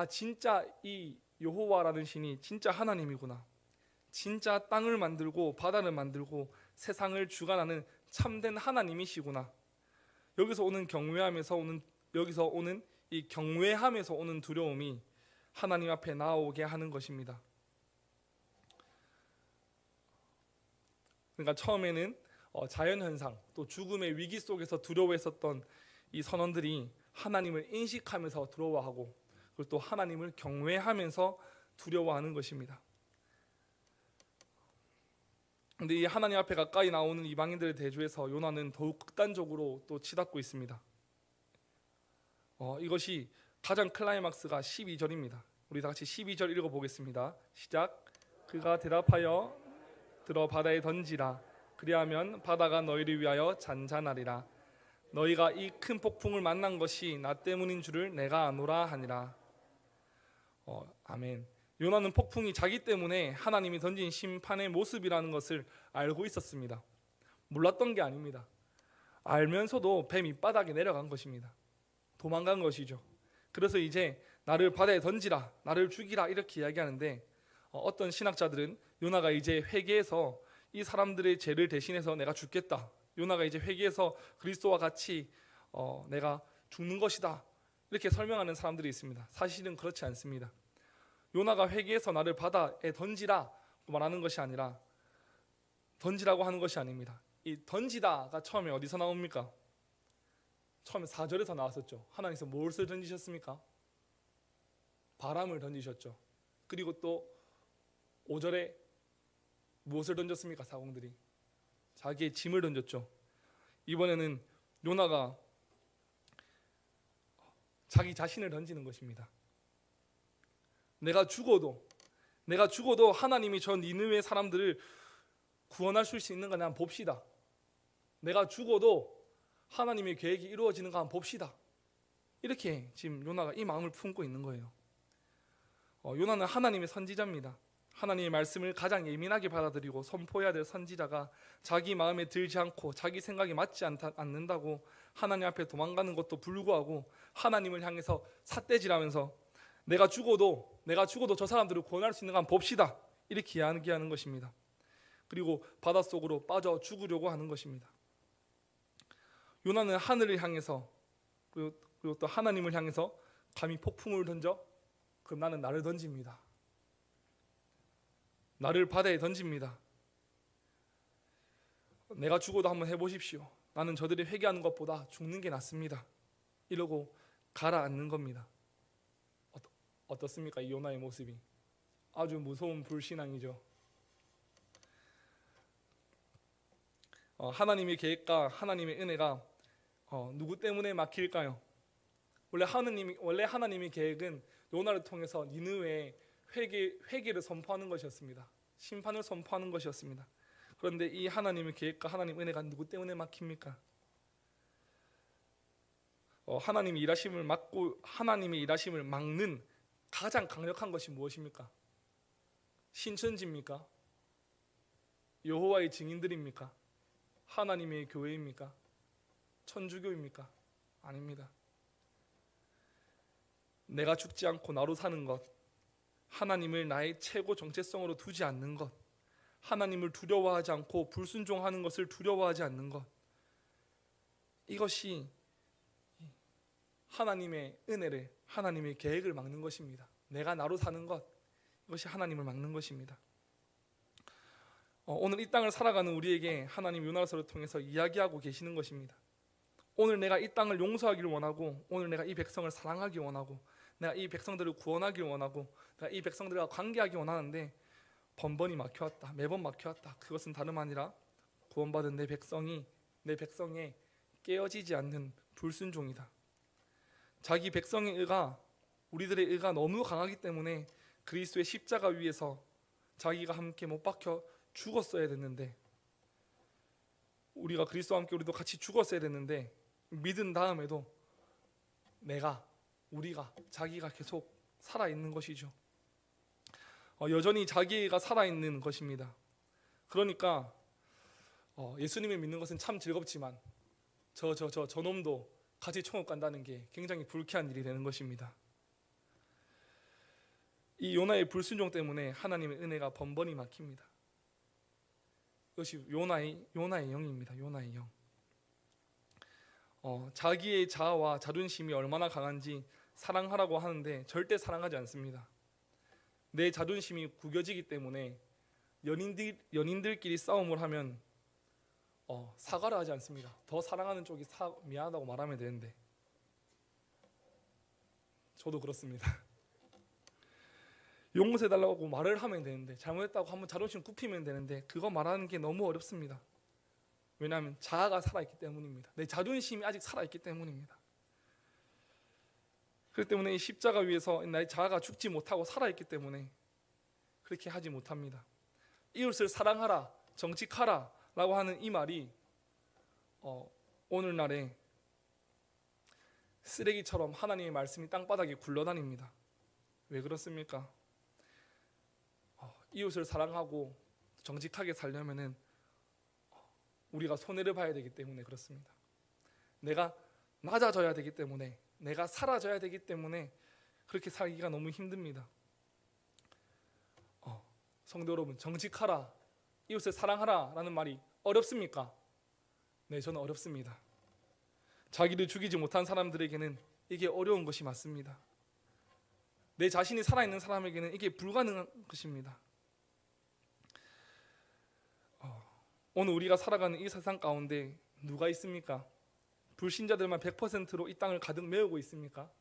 진짜 이 여호와라는 신이 진짜 하나님이구나, 진짜 땅을 만들고 바다를 만들고 세상을 주관하는 참된 하나님이시구나. 여기서 오는 이 경외함에서 오는 두려움이 하나님 앞에 나오게 하는 것입니다. 그러니까 처음에는 자연현상 또 죽음의 위기 속에서 두려워했었던 이 선원들이 하나님을 인식하면서 두려워하고, 그리고 또 하나님을 경외하면서 두려워하는 것입니다. 그런데 이 하나님 앞에 가까이 나오는 이방인들의 대조에서 요나는 더욱 극단적으로 또 치닫고 있습니다. 이것이 가장 클라이막스가 12절입니다. 우리 다 같이 12절 읽어보겠습니다. 시작. 그가 대답하여 들어 바다에 던지라. 그리하면 바다가 너희를 위하여 잔잔하리라. 너희가 이 큰 폭풍을 만난 것이 나 때문인 줄을 내가 아노라 하니라. 아멘. 요나는 폭풍이 자기 때문에 하나님이 던진 심판의 모습이라는 것을 알고 있었습니다. 몰랐던 게 아닙니다. 알면서도 배 밑바닥에 내려간 것입니다. 도망간 것이죠. 그래서 이제 나를 바다에 던지라, 나를 죽이라 이렇게 이야기하는데, 어떤 신학자들은 요나가 이제 회개해서 이 사람들의 죄를 대신해서 내가 죽겠다, 요나가 이제 회개해서 그리스도와 같이 내가 죽는 것이다 이렇게 설명하는 사람들이 있습니다. 사실은 그렇지 않습니다. 요나가 회개해서 나를 바다에 던지라 말하는 것이 아니라 던지라고 하는 것이 아닙니다. 이 던지다가 처음에 어디서 나옵니까? 처음에 4절에서 나왔었죠. 하나님께서 무엇을 던지셨습니까? 바람을 던지셨죠. 그리고 또 5절에 무엇을 던졌습니까? 사공들이 자기의 짐을 던졌죠. 이번에는 요나가 자기 자신을 던지는 것입니다. 내가 죽어도 하나님이 저 니느웨 사람들을 구원할 수 있는가 한번 봅시다. 내가 죽어도 하나님의 계획이 이루어지는가 한번 봅시다. 이렇게 지금 요나가 이 마음을 품고 있는 거예요. 요나는 하나님의 선지자입니다. 하나님의 말씀을 가장 예민하게 받아들이고 선포해야 될 선지자가 자기 마음에 들지 않고 자기 생각이 맞지 않는다고 하나님 앞에 도망가는 것도 불구하고 하나님을 향해서 삿대질하면서 내가 죽어도 저 사람들을 구원할 수 있는가 한번 봅시다. 이렇게 이야기하는 것입니다. 그리고 바닷속으로 빠져 죽으려고 하는 것입니다. 요나는 하늘을 향해서 그리고 또 하나님을 향해서 감히 폭풍을 던져 그럼 나는 나를 던집니다. 나를 바다에 던집니다. 내가 죽어도 한번 해보십시오. 나는 저들이 회개하는 것보다 죽는 게 낫습니다. 이러고 가라앉는 겁니다. 어떻습니까? 이 요나의 모습이 아주 무서운 불신앙이죠. 하나님의 계획과 하나님의 은혜가 누구 때문에 막힐까요? 원래 하나님의 계획은 요나를 통해서 니느웨에 회개를 선포하는 것이었습니다. 심판을 선포하는 것이었습니다. 그런데 이 하나님의 계획과 하나님의 은혜가 누구 때문에 막힙니까? 하나님의 일하심을 막는 가장 강력한 것이 무엇입니까? 신천지입니까? 여호와의 증인들입니까? 하나님의 교회입니까? 천주교입니까? 아닙니다. 내가 죽지 않고 나로 사는 것, 하나님을 나의 최고 정체성으로 두지 않는 것, 하나님을 두려워하지 않고 불순종하는 것을 두려워하지 않는 것, 이것이 하나님의 은혜를, 하나님의 계획을 막는 것입니다. 내가 나로 사는 것, 이것이 하나님을 막는 것입니다. 오늘 이 땅을 살아가는 우리에게 하나님 요나서를 통해서 이야기하고 계시는 것입니다. 오늘 내가 이 땅을 용서하기를 원하고, 오늘 내가 이 백성을 사랑하기 원하고, 내가 이 백성들을 구원하기를 원하고, 내가 이 백성들과 관계하기 원하는데 번번이 막혀왔다. 매번 막혀왔다. 그것은 다름 아니라 구원받은 내 백성의 깨어지지 않는 불순종이다. 자기 백성의 의가, 우리들의 의가 너무 강하기 때문에 그리스도의 십자가 위에서 자기가 함께 못 박혀 죽었어야 됐는데, 우리가 그리스도와 함께 우리도 같이 죽었어야 됐는데, 믿은 다음에도 자기가 계속 살아있는 것이죠. 여전히 자기가 살아있는 것입니다. 그러니까 예수님을 믿는 것은 참 즐겁지만 저놈도 같이 천국 간다는 게 굉장히 불쾌한 일이 되는 것입니다. 이 요나의 불순종 때문에 하나님의 은혜가 번번이 막힙니다. 이것이 요나의 영입니다. 요나의 영. 자기의 자아와 자존심이 얼마나 강한지 사랑하라고 하는데 절대 사랑하지 않습니다. 내 자존심이 구겨지기 때문에 연인들끼리 싸움을 하면 사과를 하지 않습니다. 더 사랑하는 쪽이 미안하다고 말하면 되는데, 저도 그렇습니다. 용서해달라고 말을 하면 되는데, 잘못했다고 한번 자존심 굽히면 되는데, 그거 말하는 게 너무 어렵습니다. 왜냐하면 자아가 살아있기 때문입니다. 내 자존심이 아직 살아있기 때문입니다. 그렇기 때문에 이 십자가 위에서 나의 자아가 죽지 못하고 살아있기 때문에 그렇게 하지 못합니다. 이웃을 사랑하라, 정직하라 라고 하는 이 말이 오늘날에 쓰레기처럼 하나님의 말씀이 땅바닥에 굴러다닙니다. 왜 그렇습니까? 이웃을 사랑하고 정직하게 살려면은 우리가 손해를 봐야 되기 때문에 그렇습니다. 내가 낮아져야 되기 때문에, 내가 사라져야 되기 때문에 그렇게 살기가 너무 힘듭니다. 성도 여러분, 정직하라, 이웃을 사랑하라 라는 말이 어렵습니까? 네, 저는 어렵습니다. 자기를 죽이지 못한 사람들에게는 이게 어려운 것이 맞습니다. 내 자신이 살아있는 사람에게는 이게 불가능한 것입니다. 오늘 우리가 살아가는 이 세상 가운데 누가 있습니까? 불신자들만 100%로 이 땅을 가득 메우고 있습니까?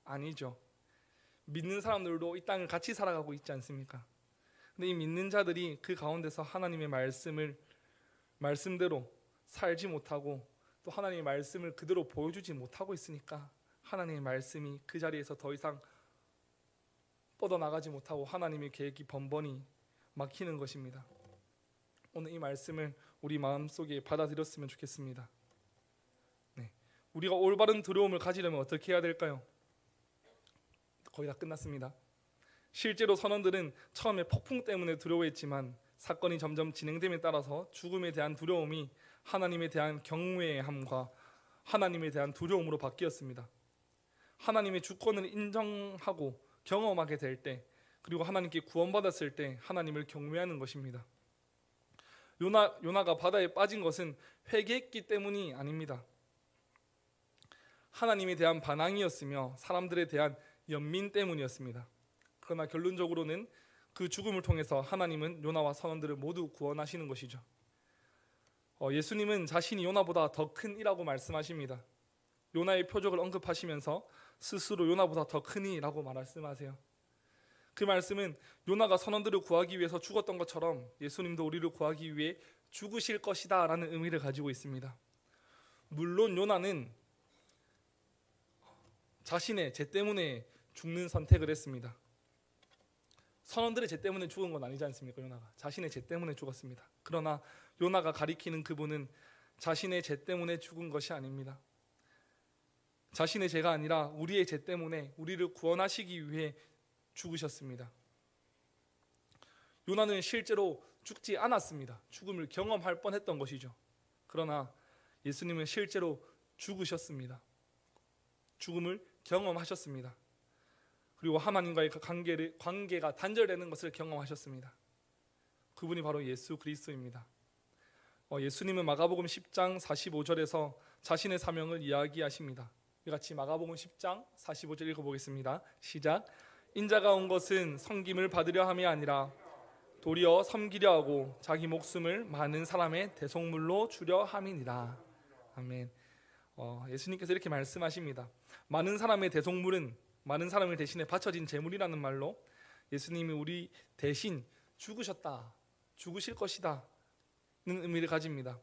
아니죠. 믿는 사람들도 이 땅을 같이 살아가고 있지 않습니까? 근데 이 믿는 자들이 그 가운데서 하나님의 말씀대로 살지 못하고 또 하나님의 말씀을 그대로 보여주지 못하고 있으니까 하나님의 말씀이 그 자리에서 더 이상 뻗어나가지 못하고 하나님의 계획이 번번이 막히는 것입니다. 오늘 이 말씀을 우리 마음속에 받아들였으면 좋겠습니다. 네. 우리가 올바른 두려움을 가지려면 어떻게 해야 될까요? 거의 다 끝났습니다. 실제로 선원들은 처음에 폭풍 때문에 두려워했지만 사건이 점점 진행됨에 따라서 죽음에 대한 두려움이 하나님에 대한 경외함과 하나님에 대한 두려움으로 바뀌었습니다. 하나님의 주권을 인정하고 경험하게 될 때, 그리고 하나님께 구원받았을 때 하나님을 경외하는 것입니다. 요나가 바다에 빠진 것은 회개했기 때문이 아닙니다. 하나님에 대한 반항이었으며 사람들에 대한 연민 때문이었습니다. 그러나 결론적으로는 그 죽음을 통해서 하나님은 요나와 선원들을 모두 구원하시는 것이죠. 예수님은 자신이 요나보다 더 큰 이라고 말씀하십니다. 요나의 표적을 언급하시면서 스스로 요나보다 더 크니라고 말씀하세요. 그 말씀은 요나가 선원들을 구하기 위해서 죽었던 것처럼 예수님도 우리를 구하기 위해 죽으실 것이다 라는 의미를 가지고 있습니다. 물론 요나는 자신의 죄 때문에 죽는 선택을 했습니다. 선원들의 죄 때문에 죽은 건 아니지 않습니까? 요나가 자신의 죄 때문에 죽었습니다. 그러나 요나가 가리키는 그분은 자신의 죄 때문에 죽은 것이 아닙니다. 자신의 죄가 아니라 우리의 죄 때문에 우리를 구원하시기 위해 죽으셨습니다. 요나는 실제로 죽지 않았습니다. 죽음을 경험할 뻔했던 것이죠. 그러나 예수님은 실제로 죽으셨습니다. 죽음을 경험하셨습니다. 그리고 하나님과의 관계가 단절되는 것을 경험하셨습니다. 그분이 바로 예수 그리스도입니다. 예수님은 마가복음 10장 45절에서 자신의 사명을 이야기하십니다. 같이 마가복음 10장 45절 읽어보겠습니다. 시작. 인자가 온 것은 섬김을 받으려 함이 아니라 도리어 섬기려 하고 자기 목숨을 많은 사람의 대속물로 주려 함이니라. 아멘. 예수님께서 이렇게 말씀하십니다. 많은 사람의 대속물은 많은 사람을 대신에 바쳐진 제물이라는 말로 예수님이 우리 대신 죽으셨다, 죽으실 것이다 는 의미를 가집니다.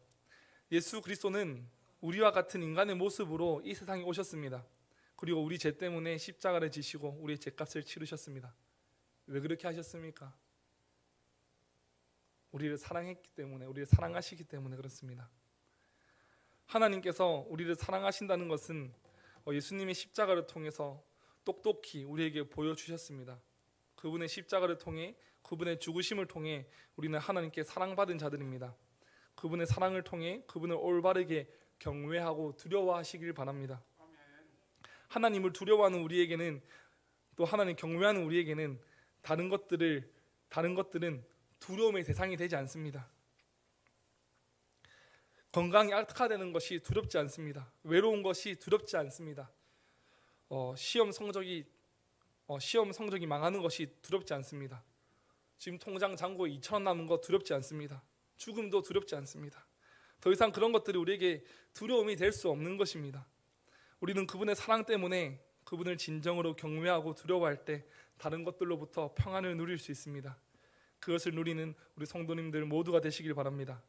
예수 그리스도는 우리와 같은 인간의 모습으로 이 세상에 오셨습니다. 그리고 우리 죄 때문에 십자가를 지시고 우리의 죄값을 치르셨습니다. 왜 그렇게 하셨습니까? 우리를 사랑했기 때문에, 우리를 사랑하시기 때문에 그렇습니다. 하나님께서 우리를 사랑하신다는 것은 예수님의 십자가를 통해서 똑똑히 우리에게 보여주셨습니다. 그분의 십자가를 통해, 그분의 죽으심을 통해 우리는 하나님께 사랑받은 자들입니다. 그분의 사랑을 통해 그분을 올바르게 경외하고 두려워하시길 바랍니다. 하나님을 두려워하는 우리에게는, 또 하나님 경외하는 우리에게는 다른 것들은 두려움의 대상이 되지 않습니다. 건강이 악화되는 것이 두렵지 않습니다. 외로운 것이 두렵지 않습니다. 시험 성적이 망하는 것이 두렵지 않습니다. 지금 통장 잔고에 2,000원 남은 거 두렵지 않습니다. 죽음도 두렵지 않습니다. 더 이상 그런 것들이 우리에게 두려움이 될 수 없는 것입니다. 우리는 그분의 사랑 때문에 그분을 진정으로 경외하고 두려워할 때 다른 것들로부터 평안을 누릴 수 있습니다. 그것을 누리는 우리 성도님들 모두가 되시길 바랍니다.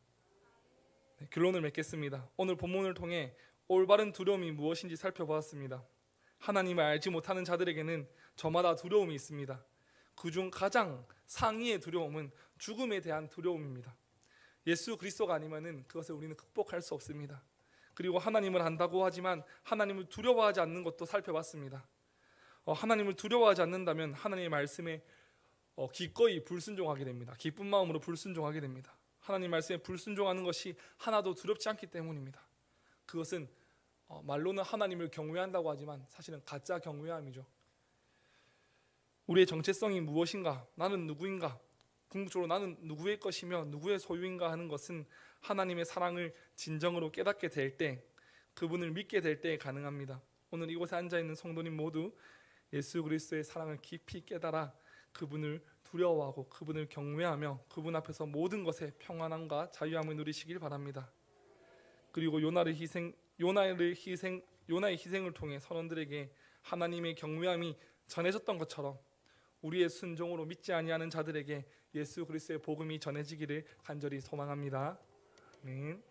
네, 결론을 맺겠습니다. 오늘 본문을 통해 올바른 두려움이 무엇인지 살펴보았습니다. 하나님을 알지 못하는 자들에게는 저마다 두려움이 있습니다. 그중 가장 상위의 두려움은 죽음에 대한 두려움입니다. 예수 그리스도가 아니면은 그것을 우리는 극복할 수 없습니다. 그리고 하나님을 안다고 하지만 하나님을 두려워하지 않는 것도 살펴봤습니다. 하나님을 두려워하지 않는다면 하나님의 말씀에 기꺼이 불순종하게 됩니다. 기쁜 마음으로 불순종하게 됩니다. 하나님 말씀에 불순종하는 것이 하나도 두렵지 않기 때문입니다. 그것은 말로는 하나님을 경외한다고 하지만 사실은 가짜 경외함이죠. 우리의 정체성이 무엇인가? 나는 누구인가? 궁극적으로 나는 누구의 것이며 누구의 소유인가 하는 것은 하나님의 사랑을 진정으로 깨닫게 될 때 그분을 믿게 될 때 가능합니다. 오늘 이곳에 앉아 있는 성도님 모두 예수 그리스도의 사랑을 깊이 깨달아 그분을 두려워하고 그분을 경외하며 그분 앞에서 모든 것에 평안함과 자유함을 누리시길 바랍니다. 그리고 요나의 희생을 통해 선원들에게 하나님의 경외함이 전해졌던 것처럼 우리의 순종으로 믿지 아니하는 자들에게 예수 그리스도의 복음이 전해지기를 간절히 소망합니다. 아멘.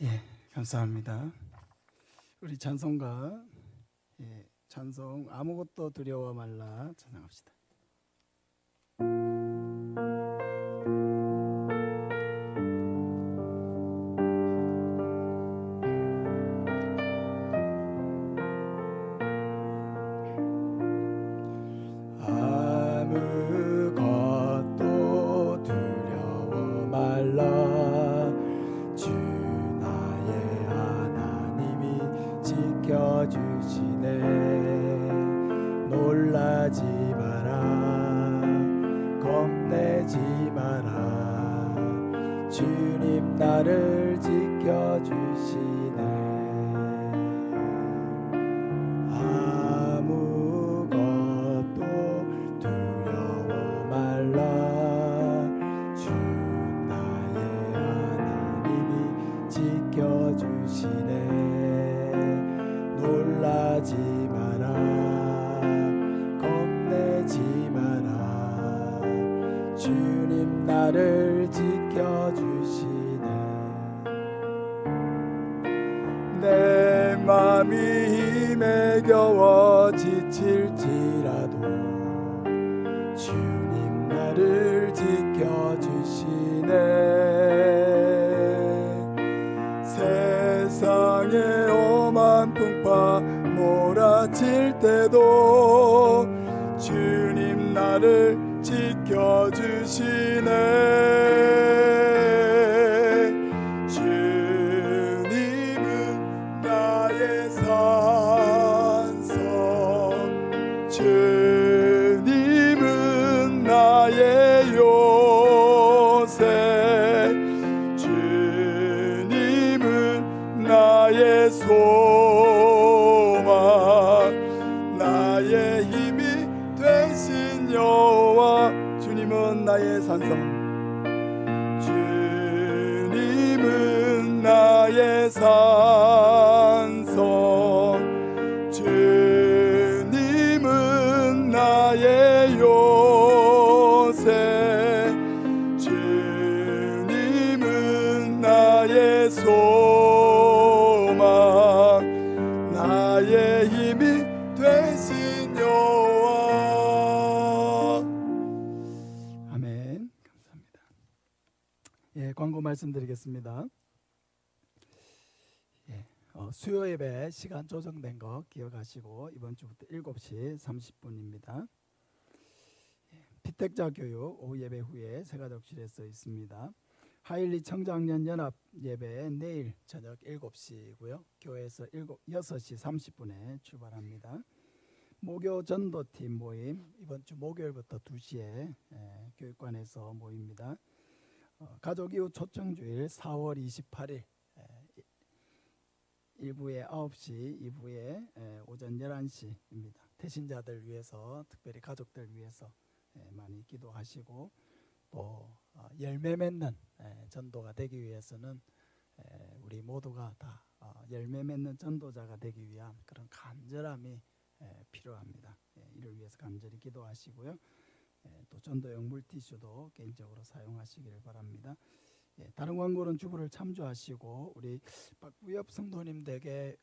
예, 감사합니다. 우리 찬송가 찬송 아무것도 두려워 말라 찬양합시다. 아무것도 두려워 말라 주 나의 하나님이 지켜주시네 놀라지 마라 겁내지 마라 주님 나를 지켜주시네 아무것도 두려워 말라 주 나의 하나님이 지켜주시네 놀라지 마라 겁내지 마라 주님 나를 지켜주시네 내 맘이 힘에 겨워 지칠지라도 주님 나를 지켜주시네 세상의 오만 풍파 몰아칠 때도 주님 나를 지켜주시네 주님은 나의 산성 주님은 나의 요새 주님은 나의 소망 나의 힘이 되신 여호와 주님은 나의 산성 주님은 나의 산성 주님은 나의 요새 주님은 나의 소망 나의 힘이 되신 여호와 아멘. 감사합니다. 예, 광고 말씀드리겠습니다. 수요 예배 시간 조정된 거 기억하시고 이번 주부터 7시 30분입니다. 피택자 교육 오후 예배 후에 새가족실에서 있습니다. 하일리 청장년 연합 예배 내일 저녁 7시고요. 교회에서 6시 30분에 출발합니다. 목요 전도팀 모임 이번 주 목요일부터 2시에 교육관에서 모입니다. 가족 이후 초청주일 4월 28일 1부에 9시, 2부에 오전 11시입니다. 태신자들 위해서 특별히 가족들 위해서 많이 기도하시고 또 열매 맺는 전도가 되기 위해서는 우리 모두가 다 열매 맺는 전도자가 되기 위한 그런 간절함이 필요합니다. 이를 위해서 간절히 기도하시고요. 또 전도용 물티슈도 개인적으로 사용하시기를 바랍니다. 다른 광고는 주부를 참조하시고 우리 박부엽 성도님들에게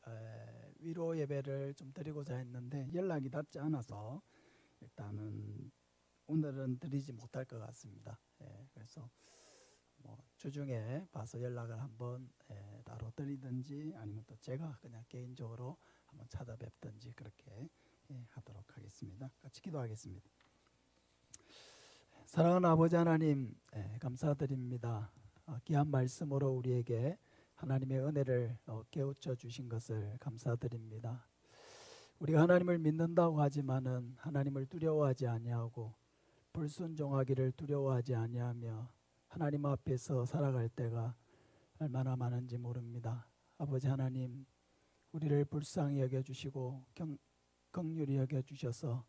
위로 예배를 좀 드리고자 했는데 연락이 닿지 않아서 일단은 오늘은 드리지 못할 것 같습니다. 그래서 주중에 봐서 연락을 한번 따로 드리든지 아니면 또 제가 그냥 개인적으로 한번 찾아뵙든지 그렇게 하도록 하겠습니다. 같이 기도하겠습니다. 사랑하는 아버지 하나님 감사드립니다. 귀한 말씀으로 우리에게 하나님의 은혜를 깨우쳐 주신 것을 감사드립니다. 우리가 하나님을 믿는다고 하지만은 하나님을 두려워하지 아니하고 불순종하기를 두려워하지 아니하며 하나님 앞에서 살아갈 때가 얼마나 많은지 모릅니다. 아버지 하나님, 우리를 불쌍히 여겨주시고 긍휼히 여겨주셔서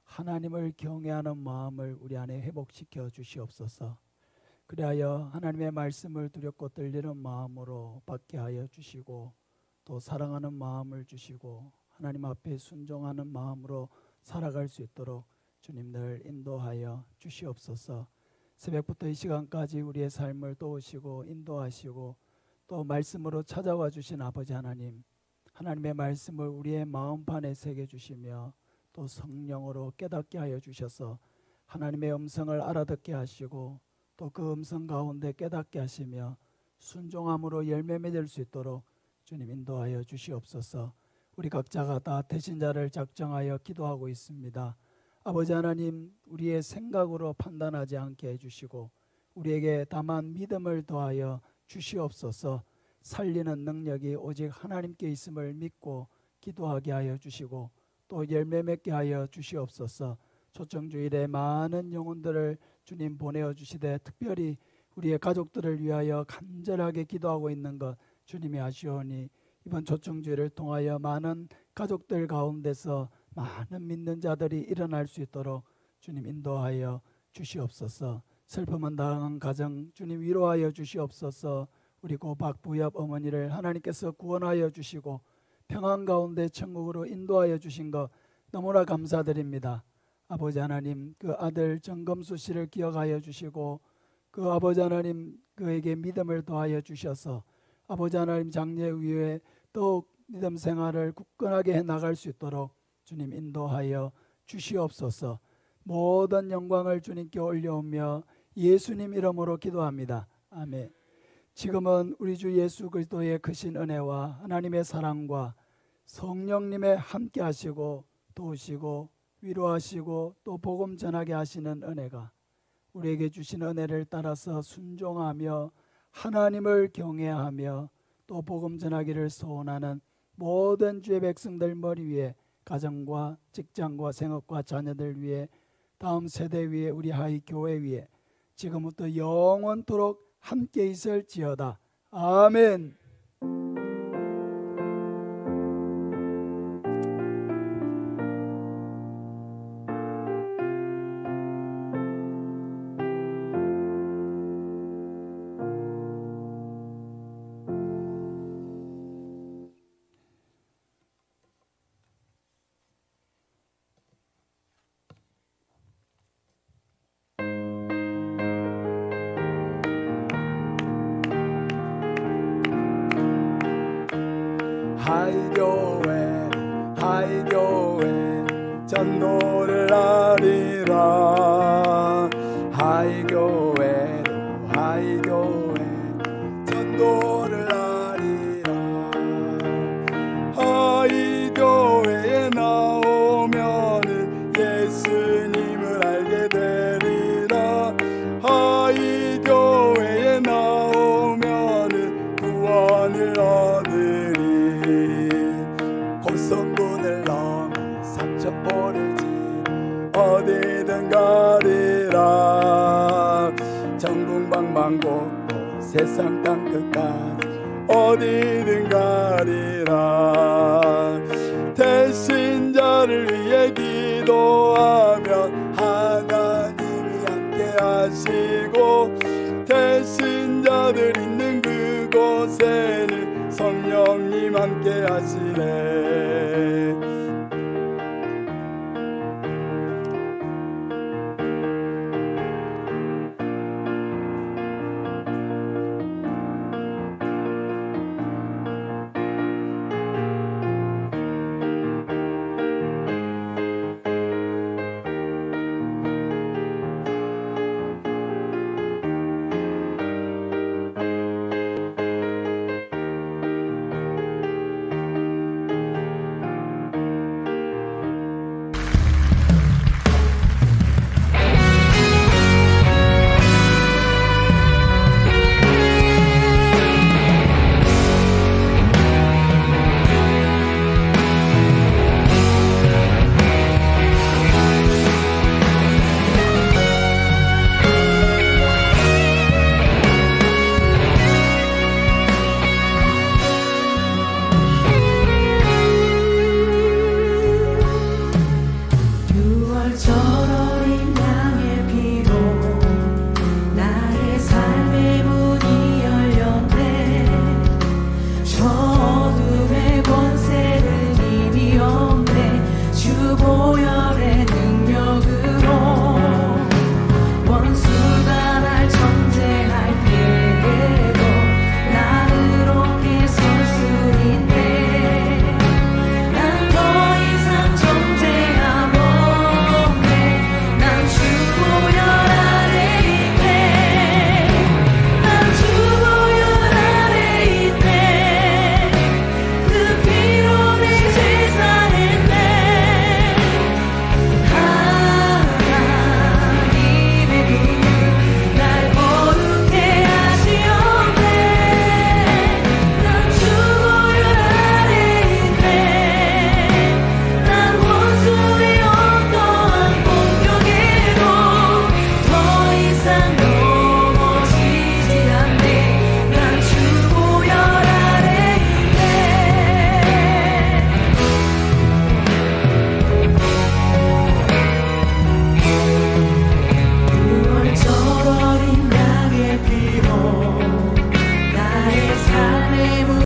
하나님을 경외하는 마음을 우리 안에 회복시켜 주시옵소서. 그리하여 하나님의 말씀을 두렵고 떨리는 마음으로 받게 하여 주시고, 또 사랑하는 마음을 주시고 하나님 앞에 순종하는 마음으로 살아갈 수 있도록 주님 늘 인도하여 주시옵소서. 새벽부터 이 시간까지 우리의 삶을 도우시고 인도하시고 또 말씀으로 찾아와 주신 아버지 하나님, 하나님의 말씀을 우리의 마음판에 새겨주시며 또 성령으로 깨닫게 하여 주셔서 하나님의 음성을 알아듣게 하시고 또 그 음성 가운데 깨닫게 하시며 순종함으로 열매 맺을 수 있도록 주님 인도하여 주시옵소서. 우리 각자가 다 대신자를 작정하여 기도하고 있습니다. 아버지 하나님, 우리의 생각으로 판단하지 않게 해주시고 우리에게 다만 믿음을 더하여 주시옵소서. 살리는 능력이 오직 하나님께 있음을 믿고 기도하게 하여 주시고 또 열매 맺게 하여 주시옵소서. 초청주일에 많은 영혼들을 주님 보내어 주시되 특별히 우리의 가족들을 위하여 간절하게 기도하고 있는 것 주님이 아시오니 이번 초청주일을 통하여 많은 가족들 가운데서 많은 믿는 자들이 일어날 수 있도록 주님 인도하여 주시옵소서. 슬픔은 당한 가정 주님 위로하여 주시옵소서. 우리 고박 부엽 어머니를 하나님께서 구원하여 주시고 평안 가운데 천국으로 인도하여 주신 것 너무나 감사드립니다. 아버지 하나님, 그 아들 정검수 씨를 기억하여 주시고 그 아버지 하나님 그에게 믿음을 더하여 주셔서 아버지 하나님 장례 위에 더욱 믿음 생활을 굳건하게 해나갈 수 있도록 주님 인도하여 주시옵소서. 모든 영광을 주님께 올려오며 예수님 이름으로 기도합니다. 아멘. 지금은 우리 주 예수 그리스도의 크신 은혜와 하나님의 사랑과 성령님의 함께 하시고 도우시고 위로하시고 또 복음 전하게 하시는 은혜가 우리에게 주신 은혜를 따라서 순종하며 하나님을 경외하며 또 복음 전하기를 소원하는 모든 주의 백성들 머리 위에 가정과 직장과 생업과 자녀들 위에 다음 세대 위에 우리 하이 교회 위에 지금부터 영원토록 함께 있을지어다. 아멘. 하이교회 전도를 하리라. 하이교회 전도를 하리라. 하이교회에 나오면은 예수님을 알게 되리라. 하이교회에 나오면은 구원을 얻으리. 고성군을 넘어 삼천포를 지나 어디든 가리라. 전국방방곡곡 세상 땅끝까지 어디든 가리라. 대신자를 위해 기도하면 하나님이 함께 하시고 대신자들 있는 그곳에는 성령님 함께 하시네.